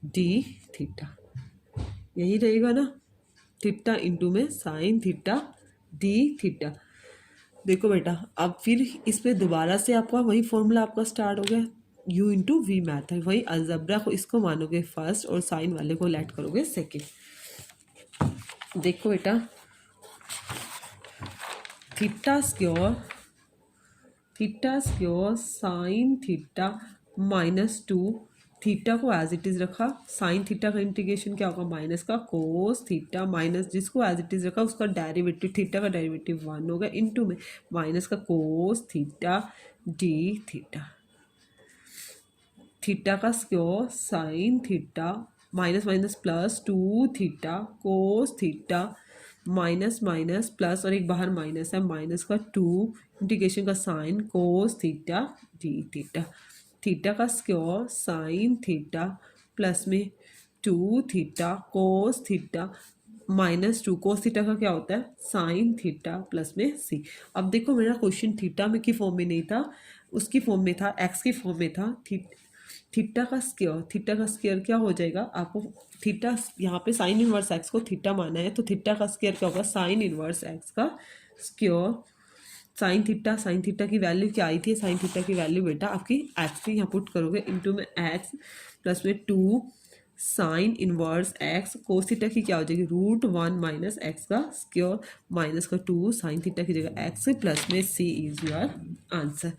डी थीटा, यही रहेगा ना, थीटा इंटू में साइन थीटा डी थीटा। देखो बेटा अब फिर इस पे दोबारा से आपका वही फॉर्मूला आपका स्टार्ट हो गया, u इंटू वी मैथ है, वही अलजबरा को इसको मानोगे फर्स्ट और साइन वाले को लेट करोगे सेकेंड। देखो बेटा theta square sine theta minus to, theta को एज इट इज रखा, साइन थीटा का इंटीग्रेशन क्या होगा माइनस का कोस थीटा, माइनस जिसको एज इट इज रखा उसका डेरिवेटिव थीटा का डेरिवेटिव 1 होगा, इनटू में माइनस का cos theta d theta. Theta का square sine theta minus minus plus two theta cos theta, minus minus plus और एक बाहर माइनस है, माइनस का टू इंटीग्रेशन का sign cos theta d theta. Theta का स्क्वायर साइन थीटा प्लस में two theta cos theta minus two, cos theta का क्या होता है साइन थीटा प्लस में सी। अब देखो मेरा क्वेश्चन थीटा में की फॉर्म में नहीं था, उसकी फॉर्म में था, एक्स की फॉर्म में था। थीटा का स्क्वायर क्या हो जाएगा, आपको थीटा यहाँ पे साइन इनवर्स एक्स को थीटा माना है, तो थीटा का स्क्वायर क्या होगा साइन इनवर्स एक्स का स्क्वायर, साइन थीटा की वैल्यू क्या आई थी, साइन थीटा की वैल्यू बेटा आपकी एक्स थी, यहाँ पुट करोगे इनटू में एक्स प्लस में two sine inverse x, cos theta की क्या हो जाएगी रूट वन माइनस एक्स का स्क्वायर, माइनस का टू साइन थीटा की जगह एक्स प्लस में सी इज योर आंसर।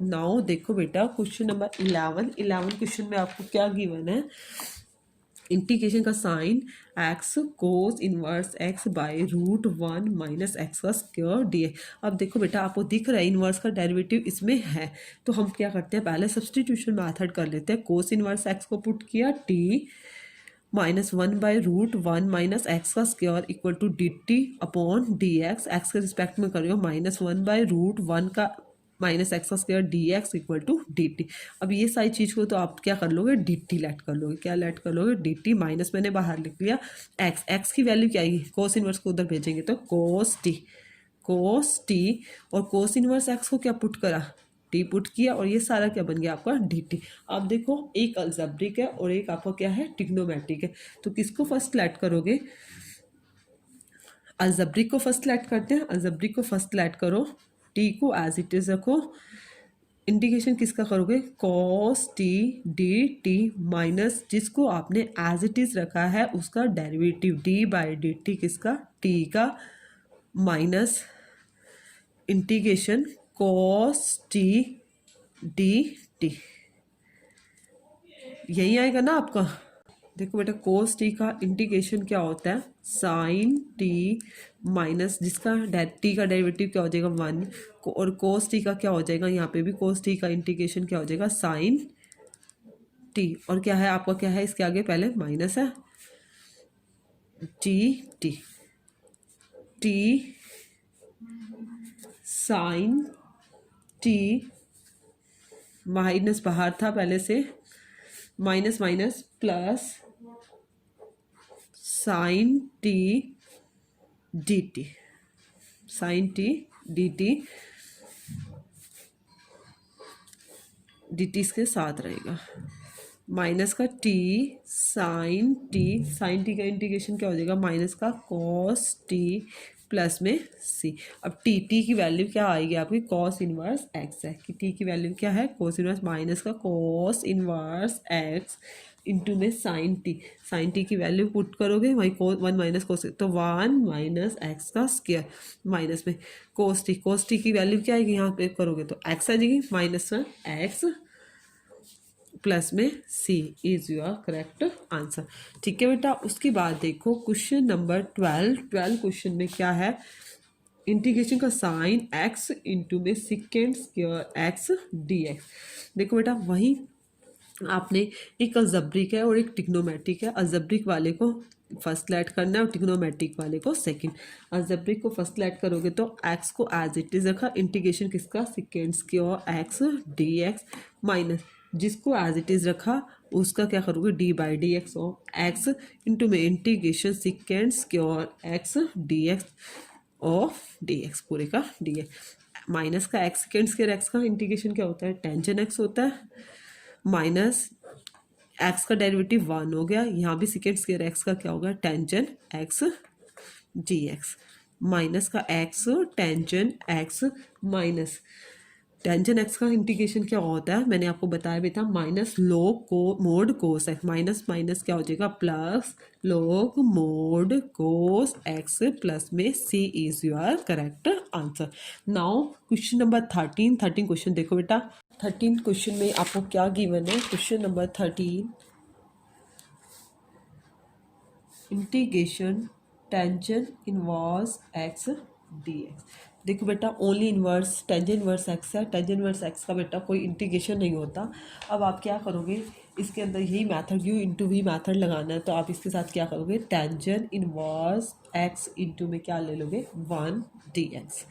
नाउ देखो बेटा क्वेश्चन नंबर 11 क्वेश्चन में आपको क्या गिवन है, इंटीग्रेशन का sign x cos inverse x by root one minus x का स्क्वायर डी। अब देखो बेटा आपको दिख रहा है इनवर्स का डेरिवेटिव इसमें है, तो हम क्या करते हैं पहले सब्सटीट्यूशन मेथड कर लेते हैं, कोस इनवर्स एक्स को पुट किया t minus one by root one minus x का square equal to d t upon d x, x के रिस्पेक्ट में करियो minus one by root one का माइनस एक्स का square d x equal to d t. अब ये सारी चीज़ को तो आप क्या कर लोगे डी टी लेट कर लोगे, क्या लेट कर लोगे डी टी, माइनस मैंने बाहर लिख लिया एक्स की वैल्यू क्या आएगी कोस इनवर्स को उधर भेजेंगे तो कोस टी, और कोस इनवर्स एक्स को क्या पुट करा टी पुट किया, और ये सारा क्या बन गया आपका डी टी। अब देखो एक अलजेब्रिक है और एक आपका क्या है टिग्नोमेट्रिक है, तो किसको फर्स्ट लेट करोगे, अलजेब्रिक को फर्स्ट लेट करते हैं, अलजेब्रिक को फर्स्ट लेट करो, टी को एज इट इज रखो, इंटीग्रेशन किसका करोगे cos T d t, minus जिसको आपने एज इट इज रखा है उसका derivative D by d t किसका टी का, minus integration cos T d T, यही आएगा ना आपका। देखो बेटा कोस टी का इंटीग्रेशन क्या होता है साइन टी माइनस जिसका टी का डेरिवेटिव क्या हो जाएगा वन, और कोस टी का क्या हो जाएगा यहाँ पे भी कोस टी का इंटीग्रेशन क्या हो जाएगा साइन टी, और क्या है आपका क्या है इसके आगे पहले माइनस है टी साइन टी, माइनस बाहर था पहले से, minus minus plus sine t d t, sine t d t, d t इसके साथ रहेगा, माइनस का टी साइन टी का इंटीग्रेशन क्या हो जाएगा, माइनस का कॉस टी प्लस में सी। अब टी की वैल्यू क्या आएगी आपकी, कॉस इनवर्स एक्स है कि टी की वैल्यू क्या है, कॉस इनवर्स माइनस का कॉस इनवर्स एक्स इंटू में साइन टी की वैल्यू पुट करोगे वही वन माइनस कोस, तो वन माइनस एक्स का स्क्वायर माइनस में कोस टी की वैल्यू क्या आएगी, यहाँ पे करोगे तो एक्स आ जाएगी, माइनस वन एक्स प्लस में सी इज योर करेक्ट आंसर। ठीक है बेटा, उसके बाद देखो क्वेश्चन नंबर 12 क्वेश्चन में क्या है, इंटीग्रेशन का साइन एक्स इंटू में secant square x D x. देखो बेटा वही आपने एक अलजेब्रिक है और एक ट्रिग्नोमेट्रिक है, अलजेब्रिक वाले को फर्स्ट लेट करना है और ट्रिग्नोमेट्रिक वाले को सेकंड। अलजेब्रिक को फर्स्ट लेट करोगे तो एक्स को एज इट इज रखा, इंटीग्रेशन किसका, secant square x D x, minus जिसको एज इट इज रखा उसका क्या करोगे, d by D x of x into में integration secant square x D x of d x पूरे का डी एक्स, माइनस का एक्स सेकेंड स्क्वायर एक्स का इंटीग्रेशन क्या होता है, टेंजन एक्स होता है, माइनस एक्स का डेरिवेटिव वन हो गया, यहाँ भी सेकेंड स्क्वायर एक्स का क्या होगा, tangent x D x, minus का x tangent x minus tangent x का इंटीग्रेशन क्या होता है, मैंने आपको बताया भी था, माइनस लोग को मोड कोस एक्स, माइनस माइनस क्या हो जाएगा प्लस लोग मोड कोस एक्स प्लस में सी is your correct answer. Now question number 13 question देखो बेटा, 13 क्वेश्चन में आपको क्या गिवन है, question number 13 integration tangent inverse x D x. देखो बेटा only inverse tangent inverse x है, टेंजन इनवर्स एक्स का बेटा कोई इंटीग्रेशन नहीं होता। अब आप क्या करोगे, इसके अंदर यही method u into v method लगाना है, तो आप इसके साथ क्या करोगे, टेंजन इनवर्स एक्स इंटू में क्या ले लोगे, वन डी एक्स।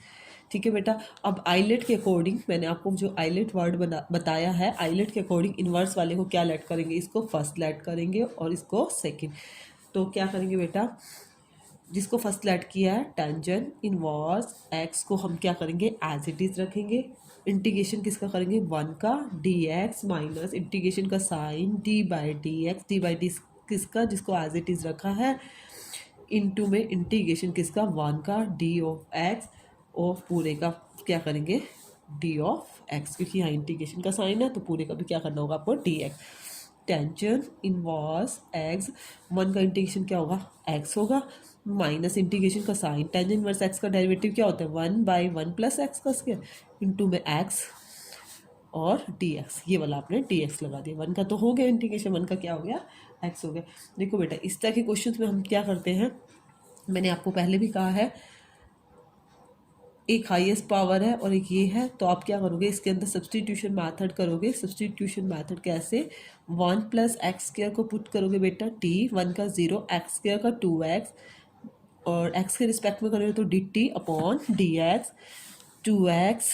ठीक है बेटा, अब आइलेट के अकॉर्डिंग मैंने आपको जो आइलेट वर्ड बताया है, आइलेट के अकॉर्डिंग इन्वर्स वाले को क्या लेट करेंगे, इसको फर्स्ट लेट करेंगे और इसको सेकंड। तो क्या करेंगे बेटा, जिसको फर्स्ट लेट किया है टेंजन इनवर्स एक्स को हम क्या करेंगे, एज इट इज रखेंगे, इंटीग्रेशन किसका करेंगे, वन का डी एक्स माइनस इंटीग्रेशन का साइन डी बाई डी किसका, जिसको एज इट इज रखा है, इनटू में इंटीग्रेशन किसका, वन का डी ऑफ एक्स ऑफ पूरे का क्या करेंगे, डी ऑफ एक्स, क्योंकि यहाँ इंटीग्रेशन का साइन है तो पूरे का भी क्या करना होगा आपको, D x. Tangent inverse x, one का इंटीग्रेशन क्या होगा, एक्स होगा, माइनस इंटीग्रेशन का साइन, टेंजन इनवर्स एक्स का डेरिवेटिव क्या होता है, one by one plus x का स्क्वायर इंटू में एक्स और डी एक्स, ये वाला आपने डी एक्स लगा दिया, वन का तो हो गया इंटीग्रेशन, वन का क्या हो गया, एक्स हो गया। देखो बेटा इस तरह के क्वेश्चन में हम क्या करते हैं, मैंने आपको पहले भी कहा है, एक हाईएस्ट पावर है और एक ये है, तो आप क्या करोगे, इसके अंदर सब्सटीट्यूशन मेथड करोगे। सब्सटीट्यूशन मेथड कैसे, वन प्लस एक्स स्क्वायर को पुट करोगे बेटा, टी वन का जीरो, एक्स स्क्वायर का टू एक्स, और एक्स के रिस्पेक्ट में करोगे तो d t upon d x, two x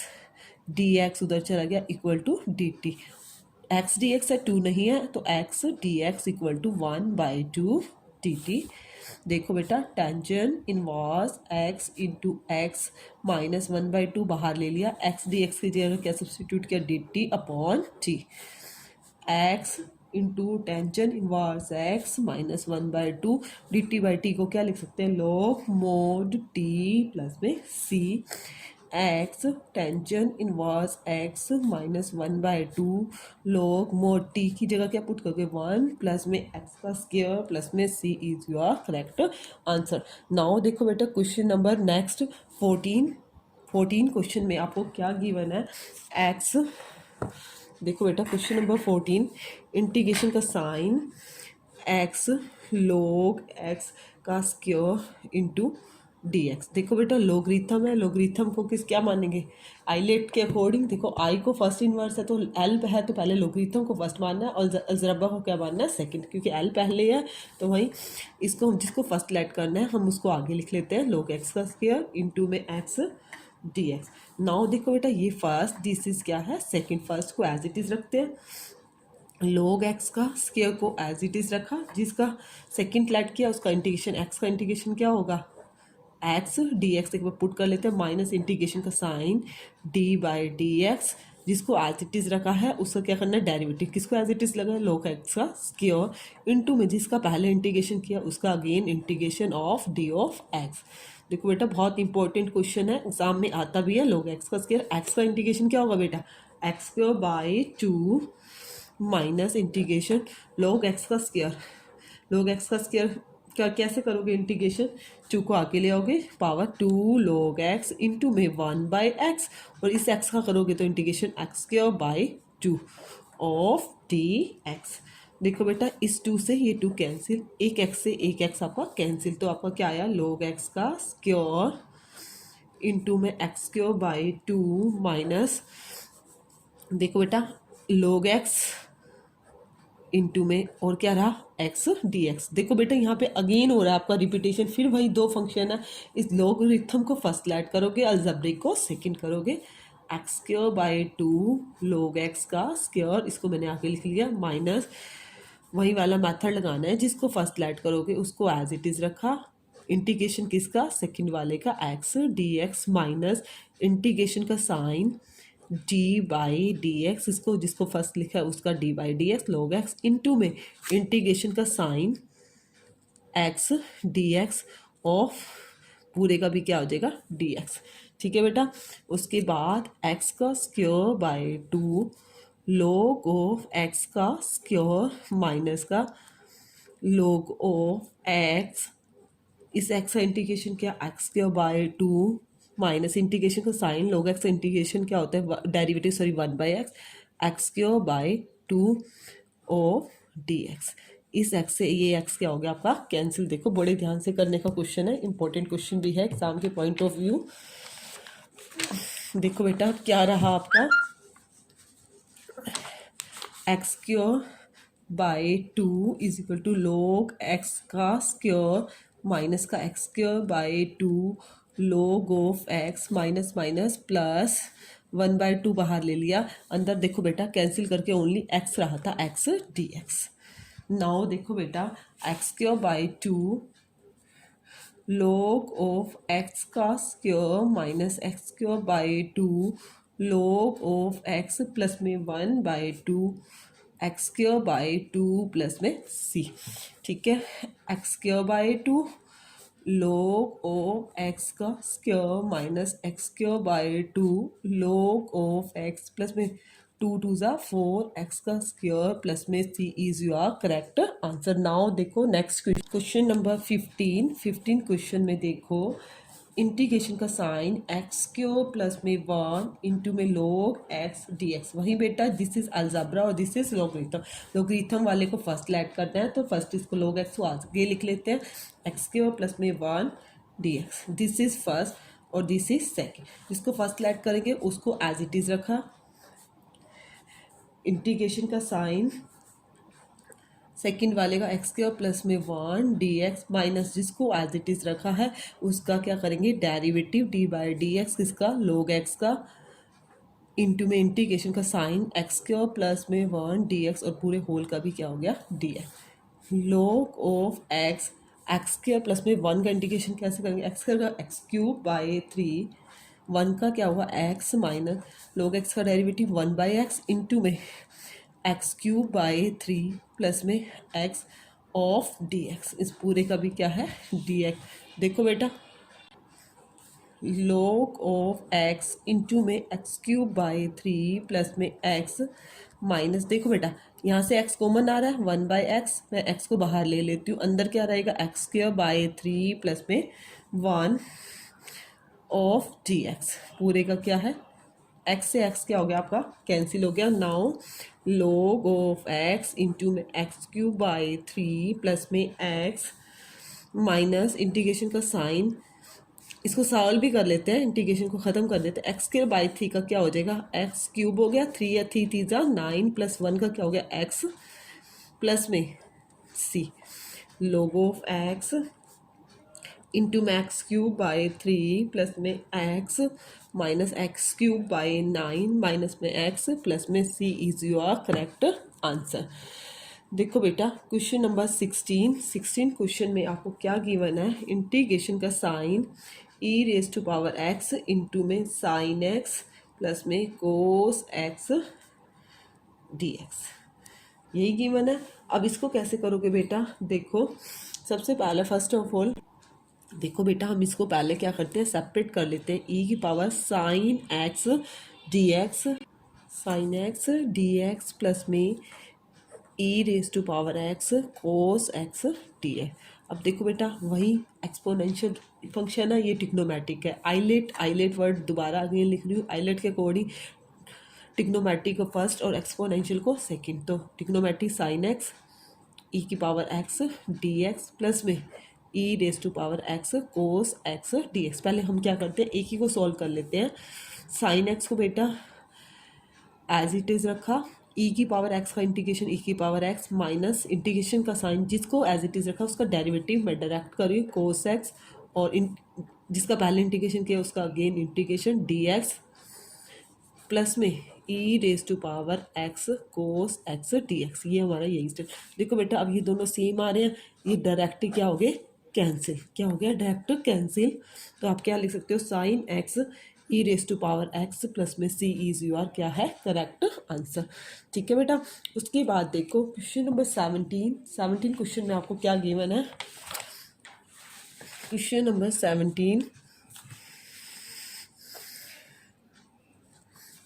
D x उधर चला गया equal to d t, x D x है, टू नहीं है तो x D x equal to one by two d t. देखो बेटा tangent inverse x into x minus one by two बाहर ले लिया, एक्स डी एक्स की जगह क्या सब्सटीट्यूट किया, D t upon T, x into tangent inverse x minus one by two, d T by T को क्या लिख सकते हैं, लॉग मोड टी प्लस में c, x tangent inverse x minus one by two log mod t की जगह क्या put करोगे, वन प्लस में एक्स का स्क्वायर प्लस में सी is your correct answer. Now देखो बेटा क्वेश्चन नंबर नेक्स्ट 14 क्वेश्चन में आपको क्या गिवन है, एक्स, देखो बेटा क्वेश्चन नंबर 14 इंटीग्रेशन का साइन एक्स लॉग एक्स का स्क्वायर इंटू डी एक्स। देखो बेटा लोगरिथम है, लोगरिथम को किस क्या मानेंगे, आइलेट के अकॉर्डिंग, देखो आई को फर्स्ट इनवर्स है तो एल है तो पहले लोगरिथम को फर्स्ट मानना है और अलजबरा को क्या मानना है, सेकंड, क्योंकि एल पहले है तो वही इसको जिसको फर्स्ट लेट करना है हम उसको आगे लिख लेते हैं, लोग एक्स का स्क्वायर इंटू में एक्स डी एक्स। नाउ देखो बेटा ये फर्स्ट, दिस इज क्या है सेकंड, फर्स्ट को एज इट इज रखते हैं, लोग एक्स का स्क्वायर को एज इट इज रखा, जिसका सेकंड लेट किया उसका इंटीग्रेशन, एक्स का इंटीग्रेशन क्या होगा, एक्स डी एक्स, एक बार पुट कर लेते हैं, माइनस इंटीग्रेशन का sign D by D x, जिसको एज इट इज़ रखा है उसका क्या करना है डेरिवेटिव, किसको एज इट इज़ लगा है log x का स्क्वायर इनटू में जिसका पहले इंटीग्रेशन किया उसका again integration of D of x. देखो बेटा बहुत इंपॉर्टेंट क्वेश्चन है, एग्जाम में आता भी है। log x का स्क्वायर, एक्स का इंटीग्रेशन क्या होगा बेटा, x square by two minus integration log x का स्क्वायर, log x का स्क्वायर क्या कैसे करोगे इंटीग्रेशन, टू को आगे ले आओगे power two log x into में वन बाई एक्स, और इस x का करोगे तो integration x square by two of d x. देखो बेटा इस टू से ये टू कैंसिल, एक x से एक x आपका कैंसिल, तो आपका क्या आया log x का स्क्वायर इंटू में x square by two minus, देखो बेटा log x इंटू में और क्या रहा एक्स डी एक्स। देखो बेटा यहाँ पे अगेन हो रहा है आपका रिपीटेशन, फिर वही दो फंक्शन है, इस लोगरिथम को फर्स्ट ऐड करोगे, अलजेब्रिक को सेकंड करोगे, x square by two log x का स्क्वायर, इसको मैंने आगे लिख लिया, माइनस वही वाला मेथड लगाना है, जिसको फर्स्ट ऐड करोगे उसको एज इट इज़ रखा, इंटीग्रेशन किसका सेकंड वाले का x D x, minus integration का sign D by D x, इसको जिसको फर्स्ट लिखा है उसका d by D x log x into में इंटीग्रेशन का sign x D x of पूरे का भी क्या हो जाएगा डी एक्स। ठीक है बेटा, उसके बाद एक्स का square by two log of x का स्क्वायर माइनस का log ऑफ एक्स, इस एक्स का इंटीग्रेशन क्या x square by two minus integration का साइन log x का इंटीग्रेशन क्या होता है derivative sorry one by x, x square by two of d x, इस एक्स से ये एक्स क्या हो गया आपका कैंसिल। देखो बड़े ध्यान से करने का क्वेश्चन है, इंपॉर्टेंट क्वेश्चन भी है एग्जाम के पॉइंट ऑफ व्यू। देखो बेटा क्या रहा आपका x square by two is equal to log x का स्क्वायर माइनस का x square by two log of x minus minus plus one by two बाहर ले लिया, अंदर देखो बेटा कैंसिल करके ओनली एक्स रहा था एक्स डी एक्स। नाउ देखो बेटा x square by two log of x का square minus x square by two log of x plus में one by two x square by two plus में c. ठीक है, x square by two log of x का square minus x square by two log of x plus में two two ज़ा four x का square plus में सी is your correct answer. Now देखो next question number 15 question में देखो integration का sign x square plus में वन इंटू में log एक्स डी एक्स, वही बेटा दिस इज अलजेब्रा और दिस इज लॉगरिथम, लॉगरिथम वाले को फर्स्ट ऐड करना है तो फर्स्ट इसको log एक्स को आगे लिख लेते हैं, एक्स स्क्वायर प्लस में one d x, this is first और दिस इज सेकेंड, जिसको फर्स्ट ऐड करेंगे उसको एज इट इज रखा, इंटीग्रेशन का साइन सेकंड वाले का एक्स स्क्वायर प्लस में वन डी एक्स माइनस जिसको एज इट इज़ रखा है उसका क्या करेंगे derivative D by D x किसका log एक्स का इंटू में इंटीग्रेशन का साइन एक्स स्क्वायर प्लस में वन डी एक्स और पूरे होल का भी क्या हो गया d x, log of x x square plus में वन का इंटीग्रेशन कैसे करेंगे एक्स स्क्वायर का x cube by three, one का क्या होगा एक्स माइनस log एक्स का derivative one by x into में x cube by three plus में एक्स ऑफ डी एक्स, इस पूरे का भी क्या है डी एक्स। देखो बेटा log ऑफ एक्स इंटू में x cube by three plus में एक्स माइनस, देखो बेटा यहाँ से एक्स कॉमन आ रहा है वन बाई एक्स, मैं एक्स को बाहर ले लेती हूँ, अंदर क्या रहेगा x square by three plus में वन ऑफ डी एक्स, पूरे का क्या है एक्स से एक्स क्या हो गया आपका कैंसिल हो गया। Now log of x into में x cube by three plus में एक्स माइनस इंटीग्रेशन का साइन, इसको सॉल्व भी कर लेते हैं, इंटीग्रेशन को ख़त्म कर देते हैं, एक्स स्क्वायर बाई थ्री का क्या हो जाएगा एक्स क्यूब हो गया, थ्री या थ्री तीजा नाइन प्लस वन का क्या हो गया एक्स प्लस में c, log of x into में x cube by three plus में x minus x cube by nine minus में एक्स प्लस में सी इज योर करेक्ट आंसर। देखो बेटा क्वेश्चन नंबर 16 क्वेश्चन में आपको क्या गिवन है, इंटीग्रेशन का sign E raise to power x into में साइन एक्स प्लस में कोस एक्स डी एक्स, यही गिवन है। अब इसको कैसे करोगे बेटा, देखो सबसे पहले फर्स्ट ऑफ ऑल देखो बेटा हम इसको पहले क्या करते हैं, सेपरेट कर लेते हैं। ई की power sine x D x, sine x D x plus में e raise to power x cos x D x. अब देखो बेटा वही एक्सपोनेंशियल फंक्शन है, ये टिग्नोमेट्रिक है। आइलेट वर्ड दोबारा अगेन लिख रही हूँ, आइलेट के अकॉर्डिंग टिग्नोमेट्रिक को फर्स्ट और एक्सपोनेंशियल को सेकंड। तो टिग्नोमेट्रिक साइन एक्स ई की power x D x plus में e raise to power x cos x D x. पहले हम क्या करते हैं, एक ही को सॉल्व कर लेते हैं। साइन एक्स को बेटा एज इट इज़ रखा, ई की पावर एक्स का इंटीग्रेशन ई की पावर एक्स माइनस इंटीग्रेशन का साइन जिसको एज इट इज़ रखा उसका डेरिवेटिव मैं डायरेक्ट कर रही हूँ कोस एक्स, और जिसका पहले इंटीग्रेशन किया उसका again integration d x plus में e raise to power x cos x D x. ये हमारा यही स्टेप। देखो बेटा अब ये दोनों सेम आ रहे हैं, ये डायरेक्ट क्या हो गए कैंसिल, क्या हो गया डायरेक्ट कैंसिल। तो आप क्या लिख सकते हो, sine x e raise to power x plus में सी इज यू आर क्या है करेक्ट आंसर। ठीक है बेटा, उसके बाद देखो क्वेश्चन नंबर 17 क्वेश्चन में आपको क्या गिवन है। क्वेश्चन नंबर 17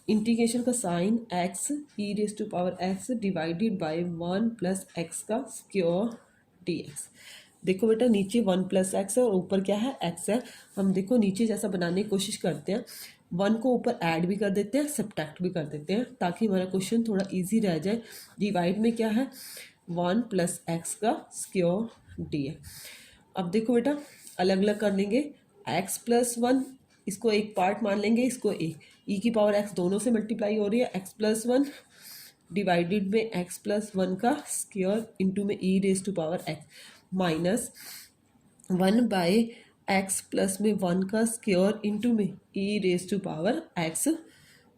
इंटीग्रेशन का sign x e raise to power x divided by 1 plus x का स्क्वायर डी एक्स। देखो बेटा नीचे 1 प्लस एक्स है और ऊपर क्या है एक्स है। हम देखो नीचे जैसा बनाने की कोशिश करते हैं, 1 को ऊपर ऐड भी कर देते हैं सब्ट्रैक्ट भी कर देते हैं ताकि हमारा क्वेश्चन थोड़ा इजी रह जाए। डिवाइड में क्या है 1 प्लस एक्स का स्क्वायर डी एक्स। अब देखो बेटा अलग अलग कर लेंगे, एक्स प्लस वन इसको एक पार्ट मान लेंगे, इसको एक ई की पावर एक्स दोनों से मल्टीप्लाई हो रही है, एक्स प्लस वन डिवाइडेड में एक्स प्लस वन का स्क्वायर इंटू में e raise to power x minus 1 by x plus में 1 का स्क्वायर इंटू में e raise to power x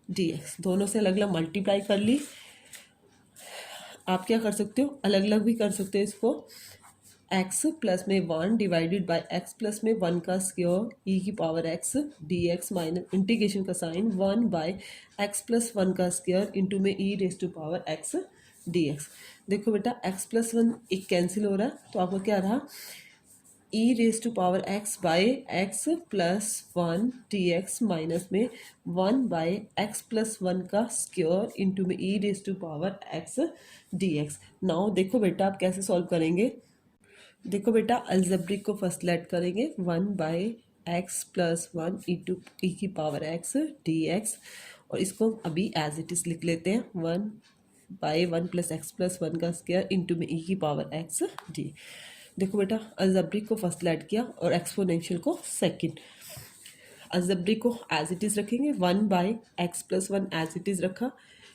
D x. दोनों से अलग अलग मल्टीप्लाई कर ली। आप क्या कर सकते हो, अलग अलग भी कर सकते हो इसको, एक्स प्लस में 1 डिवाइडेड बाय एक्स प्लस में 1 का स्क्वायर ई की power x D x minus integration का साइन 1 बाय एक्स प्लस 1 का स्क्वायर इंटू में e raise to power x D x. देखो बेटा एक्स प्लस वन एक कैंसिल हो रहा है तो आपका क्या रहा, e raise to power x by x plus one d x minus में 1 बाय एक्स प्लस वन का स्क्वायर इंटू में e raise to power x D x. Now देखो बेटा आप कैसे सॉल्व करेंगे। देखो बेटा अलजेब्रिक को फर्स्ट लेट करेंगे, 1 by x plus one e to e की पावर एक्स डी एक्स, और इसको अभी एज इट इज़ लिख लेते हैं 1 by 1 plus x plus one का स्क्वायर इंटू में ई की पावर एक्स डी। देखो बेटा अलजेब्रिक को फर्स्ट लेट किया और एक्सपोनेंशियल को सेकंड। अलजेब्रिक को एज इट इज़ रखेंगे, 1 by x plus one as it is रखा,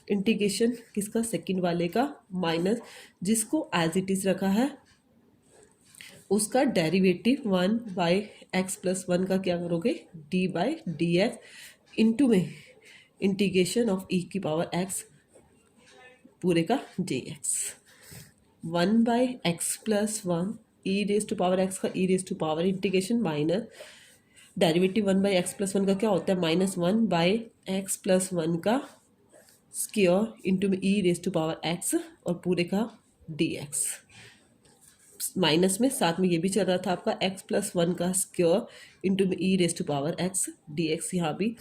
इंटीग्रेशन किसका सेकंड वाले का माइनस जिसको एज इट इज़ रखा है उसका derivative 1 by x plus one का क्या करोगे d by d x into में इंटीग्रेशन ऑफ ई की पावर एक्स पूरे का d x. 1 by x plus one e raise to power x का e raise to power integration minus derivative 1 by x plus one का क्या होता है minus 1 by x plus one का square into में e raise to power x और पूरे का डी एक्स। माइनस में साथ में ये भी चल रहा था आपका एक्स प्लस वन का स्क्वायर इंटू में e raise to power x D x. यहाँ भी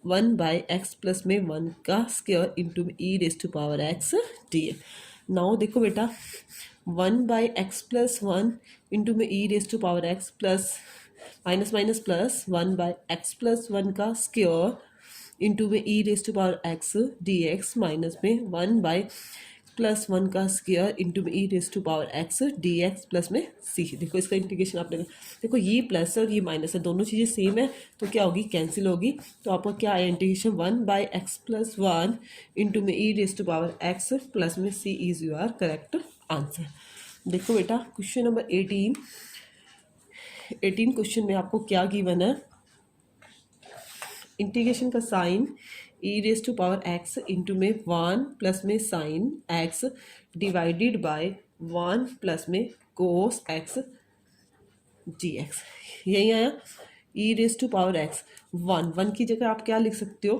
1 बाय एक्स प्लस में 1 का स्क्वायर इंटू में e raise to power x D x. Now देखो बेटा 1 by x plus one into में e raise to power x plus minus minus plus 1 by x plus one का square into में e raise to power x D x minus में 1 by plus one का square into में e raise to power x D x plus में c. देखो इसका integration आपने देखो ये प्लस है और ये माइनस है, दोनों चीज़ें सेम है तो क्या होगी कैंसिल होगी। तो आपका क्या आया integration 1 by x plus one into में e raise to power x plus में सी is your correct answer. देखो बेटा क्वेश्चन नंबर 18 क्वेश्चन में आपको क्या गिवन है, इंटीग्रेशन का sign e raise to power x into में 1 प्लस में sine x divided by 1 plus में कोस एक्स जी एक्स। यही आया e raise to power x. 1 की जगह आप क्या लिख सकते हो,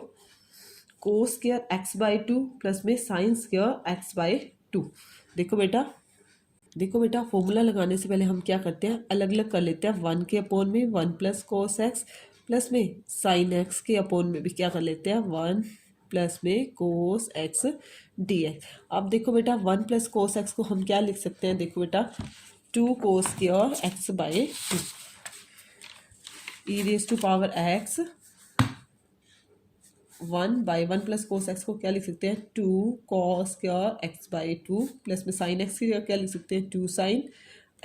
cos square x by 2 plus में साइन स्क्वायर एक्स बाई 2। देखो बेटा फॉर्मूला लगाने से पहले हम क्या करते हैं, अलग अलग कर लेते हैं। 1 के अपोन में 1 प्लस कोस एक्स प्लस में साइन एक्स के अपोन में भी क्या कर लेते हैं, 1 प्लस में कोस एक्स डी एक्स। अब देखो बेटा 1 प्लस कोस एक्स को हम क्या लिख सकते हैं, देखो बेटा 2 cos square x by 2 e raise to power x 1/1 plus cos x को क्या लिख सकते हैं, 2 cos square x by 2 plus में साइन एक्स की जगह क्या लिख सकते हैं, 2 साइन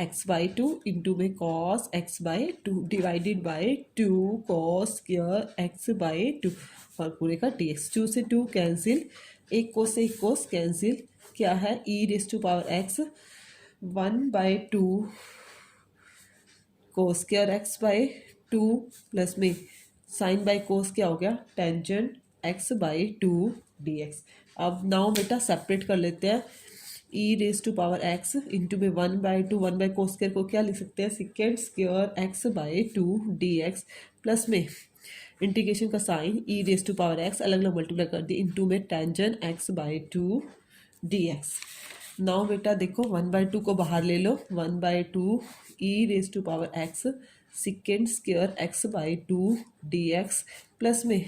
एक्स बाई 2 इंटू में cos x by 2 divided by 2 cos square x by 2 और पूरे का डी एक्स। 2 से 2 कैंसिल, एक कोस से एक कोस कैंसिल, क्या है e raise to power x 1/2 cos square x by 2 plus में साइन बाई कोस क्या हो गया, tangent x by 2 d x. अब नाउ बेटा सेपरेट कर लेते हैं, e raise to power x into में 1/2 1 बाई कोस स्क्वायर को क्या लिख सकते हैं, secant square x by 2 d x plus में इंटीग्रेशन का sign e raise to power x अलग अलग मल्टीप्लाई कर दिए इंटू में tangent x by 2 d x. Now बेटा देखो 1/2 को बाहर ले लो, 1/2 e raise to power x secant square x by 2 d x plus में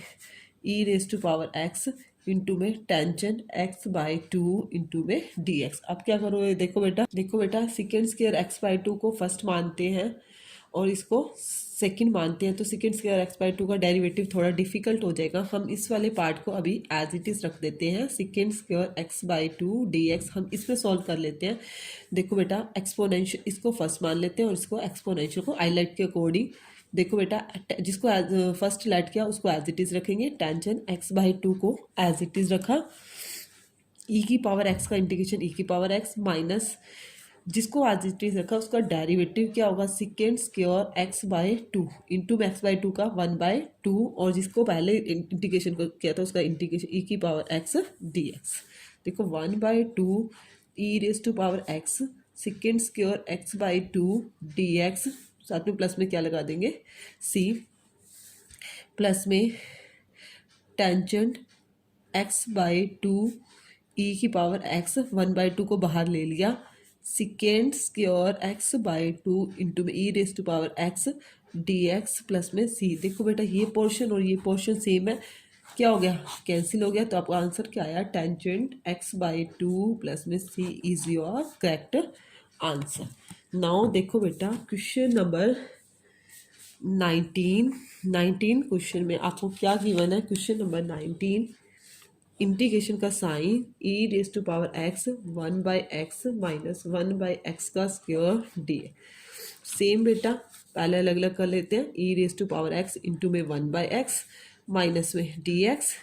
e raise to power x into में टेंजेंट एक्स बाई 2 इंटू में डी एक्स। अब क्या करोगे, देखो बेटा सिकेंड स्क्वायर एक्स बाई 2 को फर्स्ट मानते हैं और इसको सेकंड मानते हैं, तो सेकंड स्क्वायर एक्स बाई 2 का डेरिवेटिव थोड़ा डिफिकल्ट हो जाएगा। हम इस वाले पार्ट को अभी एज इट इज़ रख देते हैं, second square x by 2 d x हम इसमें सॉल्व कर लेते हैं। देखो बेटा एक्सपोनेंशियल इसको फर्स्ट मान लेते हैं और इसको एक्सपोनेंशियल को हाईलाइट के अकॉर्डिंग, देखो बेटा जिसको फर्स्ट लाइट किया उसको एज इट इज़ रखेंगे, टेंजेंट एक्स बाई 2 को एज इट इज़ रखा, ई की पावर एक्स का इंटीग्रेशन ई की पावर एक्स माइनस जिसको एज इट इज रखा उसका डेरिवेटिव क्या होगा, secant square x by 2 into में एक्स बाई 2 का 1/2 और जिसको पहले इंटीग्रेशन किया था उसका इंटीग्रेशन ई की पावर एक्स डी एक्स। देखो 1/2 e raise to power x secant square x by 2 d x, साथ में प्लस में क्या लगा देंगे सी, प्लस में टेंजेंट एक्स बाई 2 ई की पावर एक्स 1/2 को बाहर ले लिया, secant square x by 2 into में e raise to power x D x plus में सी। देखो बेटा ये पोर्शन और ये पोर्शन सेम है, क्या हो गया कैंसिल हो गया, तो आपका आंसर क्या आया, टेंजेंट एक्स बाई 2 प्लस में सी is your correct answer. Now देखो बेटा क्वेश्चन नंबर 19 क्वेश्चन में आपको क्या गिवन है, क्वेश्चन नंबर 19 इंटीग्रेशन का sign e raise to power x 1/x minus 1/x का स्क्वायर डी। सेम बेटा पहले अलग अलग कर लेते हैं, e raise to power x into में 1/x माइनस में डी एक्स,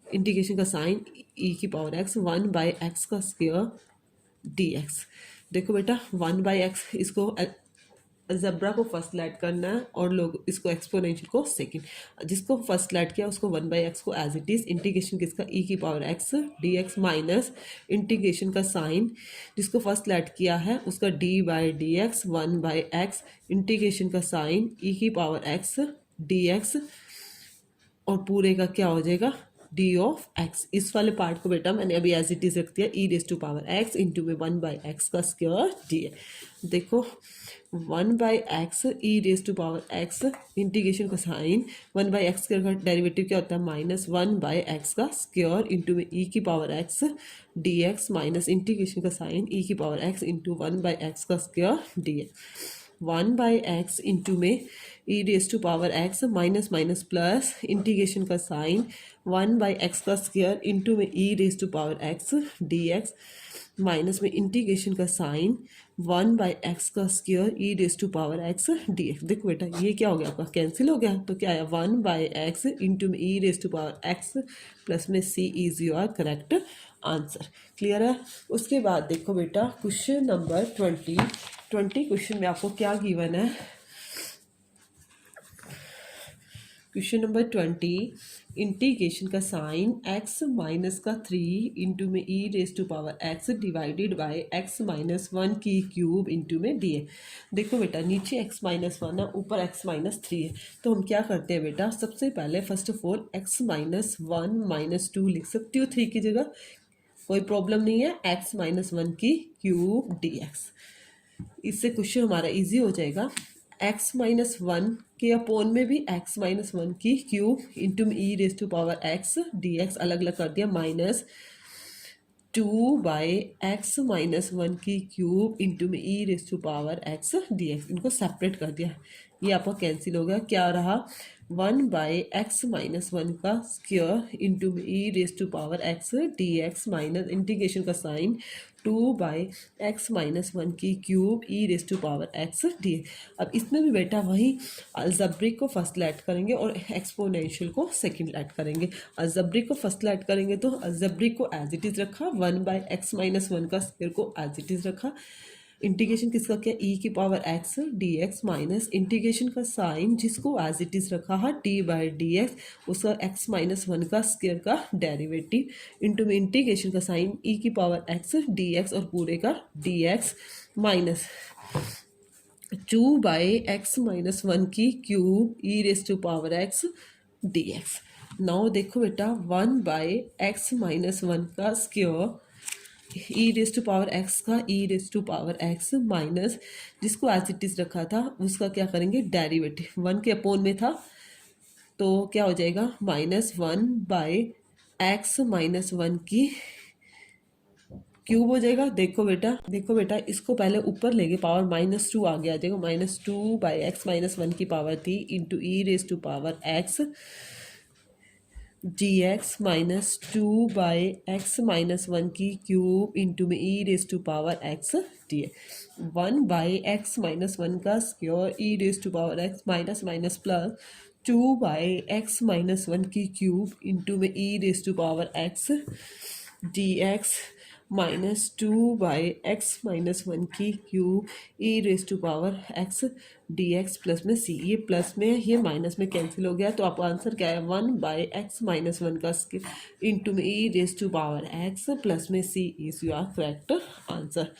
इंटीग्रेशन का साइन ई की पावर एक्स 1/x का स्क्वायर डी एक्स। देखो बेटा 1/x इसको जबरा को फर्स्ट लाइट करना है और लोग इसको एक्सपोनेंशियल को सेकंड, जिसको फर्स्ट लाइट किया उसको 1/x को एज इट इज इंटीग्रेशन किसका ई की power x D x minus integration का साइन जिसको फर्स्ट लाइट किया है उसका d by D x 1/x integration का साइन ई की पावर एक्स डी एक्स और पूरे का क्या हो जाएगा डी ऑफ एक्स। इस वाले पार्ट को बेटा मैंने अभी एज इट इज रख दिया, e raise to power x into में 1/x का स्क्वायर डी। देखो 1/x e raise to power x integration का साइन 1/x का डेरिवेटिव क्या होता है माइनस 1/x का स्क्वायर इंटू में ई की power x D x minus integration का साइन ई की पावर एक्स इंटू 1/x का स्क्वायर डी। 1/x इंटू में e raise to power x minus minus plus integration का साइन 1/x का square into में e raise to power x D x minus में integration का sine 1/x का square e raise to power x D x. देखो बेटा ये क्या हो गया आपका कैंसिल हो गया, तो क्या आया 1/x इंटू में e raise to power x plus में सी is your correct answer. Clear है। उसके बाद देखो बेटा क्वेश्चन नंबर 20 क्वेश्चन में आपको क्या गिवन है, क्वेश्चन नंबर 20, इंटीग्रेशन का साइन x माइनस का 3 इंटू में e raise to power x divided by x minus 1 की क्यूब इंटू में डी है। देखो बेटा नीचे x माइनस 1 है, ऊपर x माइनस 3 है, तो हम क्या करते हैं बेटा, सबसे पहले first of all x minus 1 minus 2 लिख सकती हो 3 की जगह, कोई प्रॉब्लम नहीं है। x माइनस 1 की क्यूब डी एक्स, इससे क्वेश्चन हमारा इजी हो जाएगा। x माइनस 1 के अपोन में भी x माइनस 1 की क्यूब इंटू में e raise to power x d x अलग अलग कर दिया, माइनस 2 बाई एक्स माइनस 1 की क्यूब इंटू में e raise to power x d x, इनको सेपरेट कर दिया, ये आपका कैंसिल हो गया, क्या रहा 1 बाई एक्स माइनस 1 का स्क्वायर इंटू में e raise to power x d x minus integration का साइन 2 बाई एक्स माइनस 1 की cube e raise to power x d. अब इसमें भी बेटा वही अलजेब्रिक को फर्स्ट लेट करेंगे और एक्सपोनेंशियल को सेकंड लेट करेंगे। अलजेब्रिक को फर्स्ट लेट करेंगे तो अलजेब्रिक को एज इट इज़ रखा, 1 बाई एक्स माइनस 1 का स्क्वायर को एज इट इज़ रखा, इंटीग्रेशन किसका क्या ई की power x D x minus integration का साइन जिसको एज इट इज़ रखा है टी बाई डी एक्स उसका एक्स माइनस 1 का स्क्वायर का डेरिवेटिव इंटू में इंटीग्रेशन का साइन ई की पावर एक्स डी एक्स और पूरे का d x minus 2 by x minus 1 की cube e raise to power x D x. Now देखो बेटा 1 बाई एक्स माइनस 1 का square e raise to power x का e raise to power x minus जिसको as it is रखा था उसका क्या करेंगे डेरिवेटिव, 1 के अपोन में था तो क्या हो जाएगा माइनस 1 बाई एक्स माइनस 1 की क्यूब हो जाएगा। देखो बेटा इसको पहले ऊपर लेके पावर माइनस 2 आगे आ जाएगा, माइनस 2 बाई एक्स माइनस 1 की पावर थी into e raise to power x D x minus 2 by x minus 1 की क्यूब इंटू में e raise to power x D x, 1 by x minus 1 का square e raise to power x minus minus plus 2 by x minus 1 की cube into में e raise to power x D x minus 2 by x minus 1 की cube e raise to power x D x plus में C, ये plus में ये minus में cancel हो गया, तो आपका आंसर क्या है 1 बाई एक्स माइनस 1 का इंटू में e raise to power x plus में सी इज योर करेक्ट आंसर।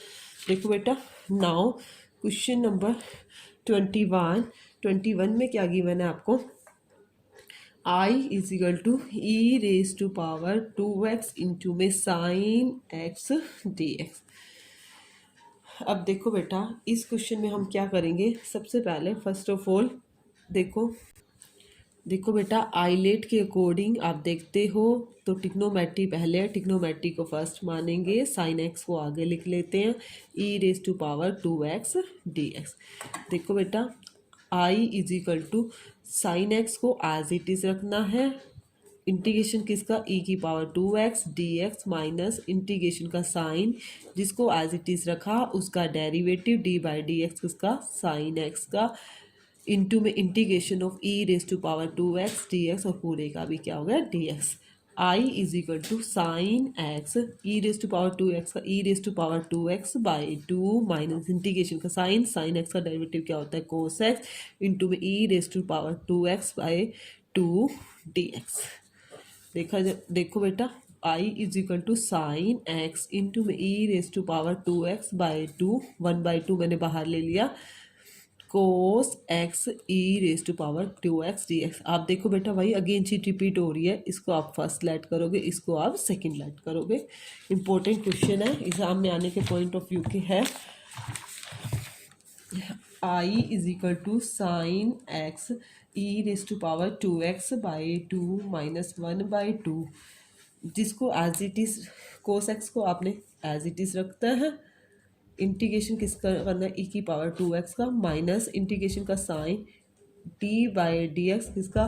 देखो बेटा नाउ क्वेश्चन नंबर 21 में क्या गिवन है आपको, I is equal to e raise to power 2x into में साइन एक्स डी एक्स। अब देखो बेटा इस क्वेश्चन में हम क्या करेंगे, सबसे पहले फर्स्ट ऑफ ऑल देखो बेटा आइलेट के अकॉर्डिंग आप देखते हो तो टिग्नोमेट्री पहले, टिग्नोमेट्री को फर्स्ट मानेंगे, साइन एक्स को आगे लिख लेते हैं, e raise to power 2x d x. देखो बेटा I is equal to sine x को एज इट इज़ रखना है, इंटीग्रेशन किसका ई की power 2x d x minus integration का साइन जिसको एज इट इज़ रखा उसका derivative D by D x किसका साइन एक्स का इंटू में integration of e raise to power 2x d x और पूरे का भी क्या हो गया d x. I is equal to sine x e raise to power 2x का e raise to power 2x by 2 minus integration का साइन एक्स का डेरिवेटिव क्या होता है कोस एक्स इंटू में e raise to power 2x by 2 d x. देखो बेटा I is equal to sine x into में e raise to power 2x by 2, 1 by 2 मैंने बाहर ले लिया, cos x e raise to power 2x d x. आप देखो बेटा वही अगेन चीज रिपीट हो रही है, इसको आप फर्स्ट लेट करोगे, इसको आप सेकंड लेट करोगे। इंपॉर्टेंट क्वेश्चन है, एग्जाम में आने के पॉइंट ऑफ व्यू के है। I is equal to sine x e raise to power 2x by 2 minus 1 by 2 जिसको as it is cos x को आपने एज इट इज़ रखता है, इंटीग्रेशन किसका करना है ई की पावर 2x का माइनस इंटीग्रेशन का sign D by D x किसका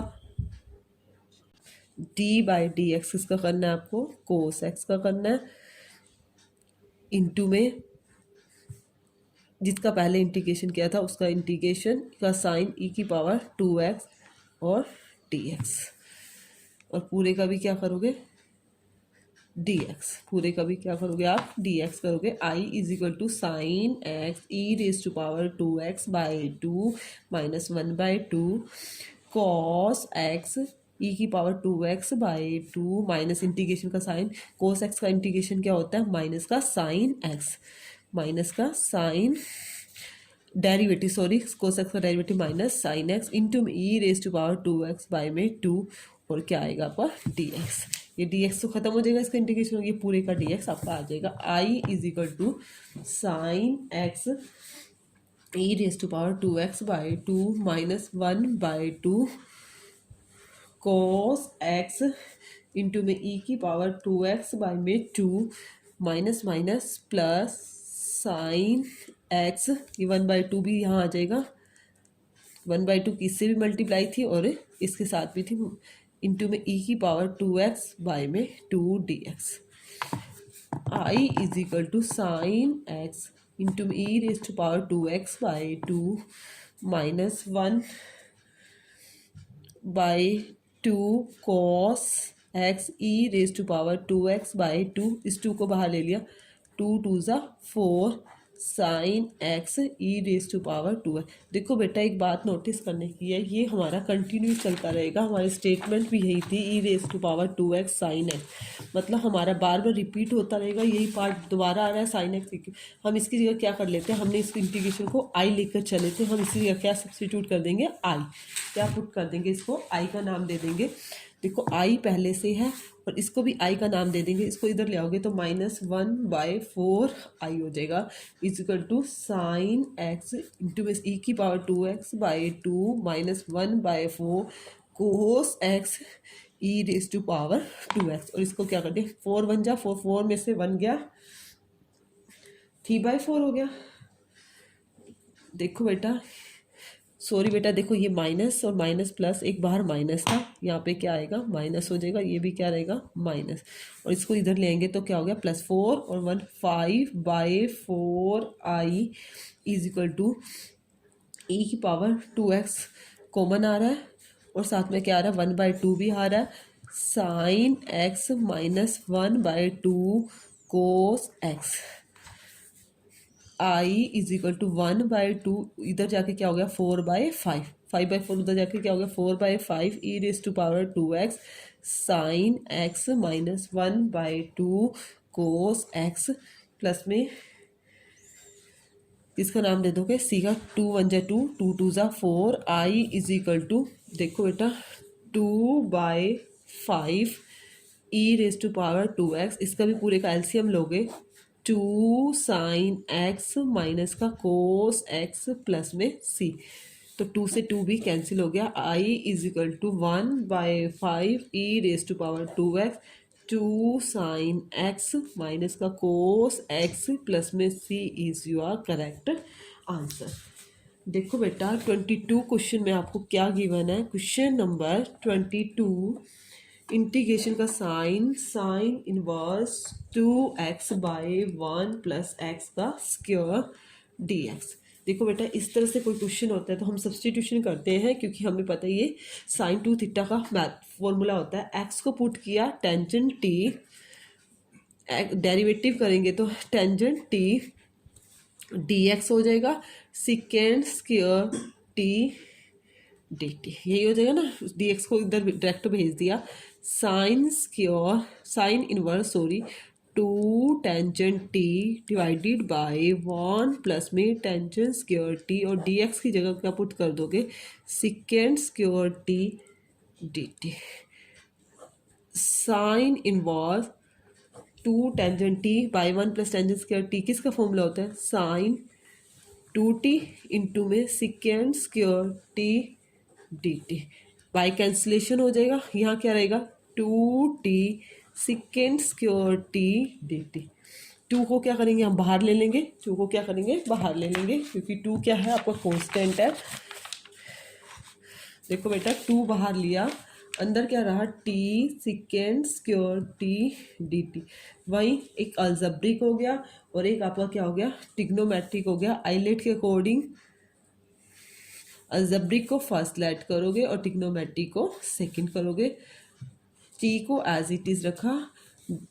डी बाई डी एक्स किसका करना है आपको कोस एक्स का करना है, इंटू में जिसका पहले इंटीग्रेशन किया था उसका इंटीग्रेशन का साइन ई की पावर 2x और dx और पूरे का भी क्या करोगे dx, पूरे का भी क्या करोगे आप dx करोगे। I is equal to sine x e raise to power 2x by 2 minus 1 by 2 cos x e की power 2x by 2 minus integration का साइन, कोस एक्स का इंटीग्रेशन क्या होता है, माइनस का साइन एक्स, माइनस का sine derivative, sorry cos x का derivative minus sine x into में e raise to power 2x by में 2, और क्या आएगा आपका dx। ये dx तो खत्म हो जाएगा, इसका इंटीग्रेशन होगी, पूरे का dx आपका आ जाएगा i is equal to sine x e raise to power 2x by 2 minus 1 by 2 cos x into में e की पावर 2x बाई में 2 minus minus plus sine x, ये 1/2 भी यहाँ आ जाएगा, 1/2 किससे भी मल्टीप्लाई थी और इसके साथ भी थी, इंटू में e की पावर 2x बाई में 2 dx। I is equal to sine x into में e raise to power 2x by 2 minus 1 by 2 cos x e raise to power 2x by 2, इस 2 को बाहर ले लिया, 2 2 ज़ा 4 sine x e raise to power 2 है। देखो बेटा एक बात नोटिस करने की है, ये हमारा कंटिन्यू चलता रहेगा, हमारी स्टेटमेंट भी यही थी, e raise to power 2x sine x, मतलब हमारा बार बार रिपीट होता रहेगा, यही पार्ट दोबारा आ रहा है साइन एक्स। हम इसकी जगह क्या कर लेते हैं, हमने इस इंटीग्रेशन को आई लेकर चले थे, हम इसकी जगह क्या सब्सटीट्यूट कर देंगे, आई, क्या पुट कर देंगे, इसको आई का नाम दे देंगे। देखो आई पहले से है और इसको भी आई का नाम दे देंगे, इसको इधर ले आओगे तो -1/4 आई हो जाएगा, is equal to sine x into में ई की power 2x by 2 minus 1/4 cos x e raise to power 2x, और इसको क्या कर दिया, 4 1 जा 4, 4 में से 1 गया, 3/4 हो गया। देखो बेटा, सॉरी बेटा, देखो ये माइनस और माइनस प्लस, एक बाहर माइनस था, यहाँ पे क्या आएगा, माइनस हो जाएगा, ये भी क्या रहेगा, माइनस, और इसको इधर ले आएंगे तो क्या हो गया, +4 और 1 5/4 आई इज इक्वल टू ई की पावर 2x कॉमन आ रहा है, और साथ में क्या आ रहा है, 1/2 भी आ रहा है, sine x minus 1/2 cos x I is equal to 1/2, इधर जाके क्या हो गया, 4/5, 5/4 उधर जाके क्या हो गया, 4/5 e raise to power 2x sine x minus 1/2 cos x, plus में इसका नाम दे दोगे सी का, 2 1 जा 2, 2 2 जा 4 आई इज इक्वल टू, देखो बेटा 2/5 ई रेज टू पावर 2x, इसका भी पूरे का एलसीएम लोगे, 2 साइन एक्स माइनस का कोस एक्स प्लस में सी, तो 2 से 2 भी कैंसिल हो गया, I is equal to 1/5 e raise to power 2x 2 sine x minus का कोस एक्स प्लस में सी इज योर करेक्ट आंसर। देखो बेटा 22 क्वेश्चन में आपको क्या गिवन है, क्वेश्चन नंबर 22 इंटीग्रेशन का sign, sine inverse 2x by 1 plus x का स्क्वायर dx। देखो बेटा इस तरह से कोई क्वेश्चन होता है तो हम सब्सटीट्यूशन करते हैं, क्योंकि हमें पता है ये साइन 2 थीटा का मैथ फॉर्मूला होता है, एक्स को पुट किया टेंजेंट टी, डेरिवेटिव करेंगे तो टेंजेंट टी dx हो जाएगा, सिकेंड स्क्वायर टी dt, यही हो जाएगा ना, dx को इधर डायरेक्ट भेज दिया, sine square, sine inverse sorry 2 tangent t divided by 1 plus में टेंजेंट स्क्वायर टी, और dx की जगह क्या पुट कर दोगे, secant square t dt, sine inverse 2 tangent t by 1 plus tangent square t, किसका फॉर्मूला होता है, साइन 2t इंटू में secant square t dt, by cancellation हो जाएगा, यहाँ क्या रहेगा 2t second square t dt, 2 को क्या करेंगे हम बाहर ले लेंगे, 2 को क्या करेंगे बाहर ले लेंगे, क्योंकि 2 क्या है आपका कांस्टेंट है। देखो बेटा 2 बाहर लिया, अंदर क्या रहा t secant square t dt, वही एक अलजेब्रिक हो गया और एक आपका क्या हो गया ट्रिग्नोमेट्रिक हो गया। आइलेट के अकॉर्डिंग अलजेब्रिक को फर्स्ट लेट करोगे और ट्रिग्नोमेट्रिक को सेकंड करोगे, टी को एज इट इज रखा,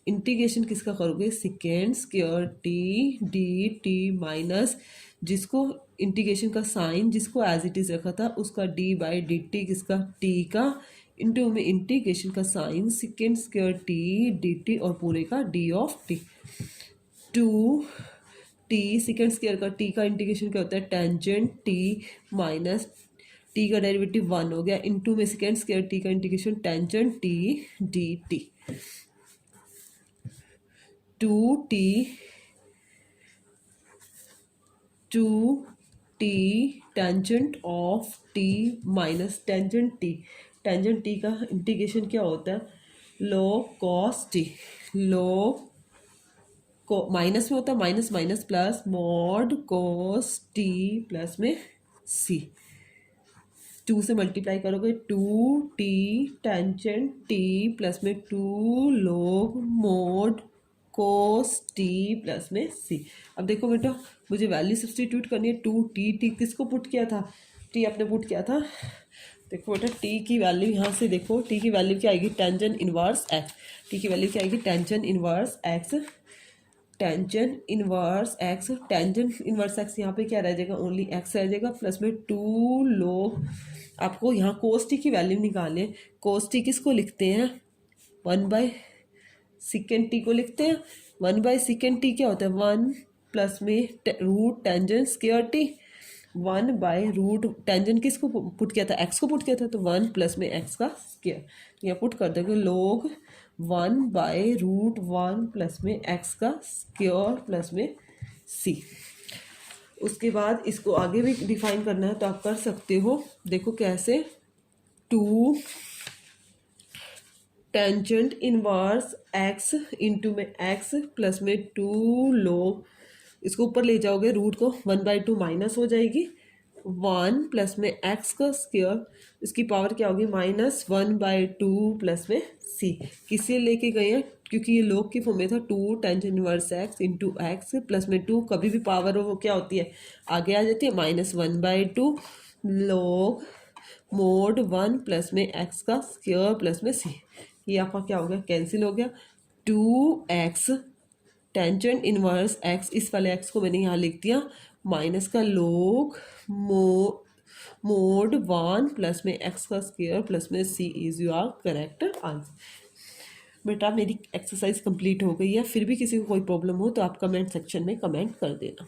इंटीग्रेशन किसका करोगे, secant square t d t minus जिसको इंटीग्रेशन का साइन जिसको एज इट इज रखा था उसका डी बाई डी टी किसका टी का इंटू में इंटीग्रेशन का sign secant square t d t और पूरे का d of t to t secant square का टी का इंटीग्रेशन क्या होता है टेंजेंट टी माइनस टी का डेरिवेटिव वन हो गया इंटू में सेकेंड स्क्वायर टी का integration tangent t d t to t tangent of t minus tangent t का इंटीग्रेशन क्या होता है log cos टी log को माइनस में होता है minus minus plus mod cos t plus में सी टू से मल्टीप्लाई करोगे two t tangent t plus में टू लोग मोड कोस टी प्लस में सी। अब देखो बेटा मुझे वैल्यू सब्सटीट्यूट करनी है टू टी टी किसको पुट किया था टी आपने पुट किया था देखो बेटा टी की वैल्यू यहाँ से देखो टी की वैल्यू क्या आएगी टेंजेंट इनवर्स एक्स टी की वैल्यू क्या आएगी tangent inverse x tangent inverse x यहाँ पे क्या रह जाएगा ओनली एक्स रह जाएगा प्लस में टू लोग आपको यहाँ कोस टी की वैल्यू निकालें कोस टी किसको लिखते हैं वन बाय सिकेंड टी को लिखते हैं वन बाय सिकेंड टी क्या होता है वन प्लस में root tangent square t one by root tangent किसको पुट किया था एक्स को पुट किया था तो वन प्लस में एक्स का स्क्वायर यहाँ पुट कर दोगे log one by root one plus में एक्स का स्क्वायर प्लस में सी। उसके बाद इसको आगे भी डिफाइन करना है तो आप कर सकते हो देखो कैसे two tangent inverse x into में एक्स प्लस में टू लोग इसको ऊपर ले जाओगे रूट को वन बाई टू माइनस हो जाएगी वन प्लस में एक्स का स्क्वायर इसकी पावर क्या होगी minus one by two plus में सी किसे लेके गए हैं क्योंकि ये लोग की फॉर्म में था two tangent inverse x into x plus में टू कभी भी पावर वो क्या होती है आगे आ जाती है minus one by to log mode one plus में एक्स का स्क्वायर प्लस में सी ये आपका क्या हो गया कैंसिल हो गया two x tangent inverse x इस वाले एक्स को मैंने यहाँ लिख दिया माइनस का लोग मोड वन प्लस में एक्स का स्क्वायर प्लस में सी इज योर करेक्ट आंसर। बेटा मेरी एक्सरसाइज कंप्लीट हो गई है फिर भी किसी को कोई प्रॉब्लम हो तो आप कमेंट सेक्शन में कमेंट कर देना।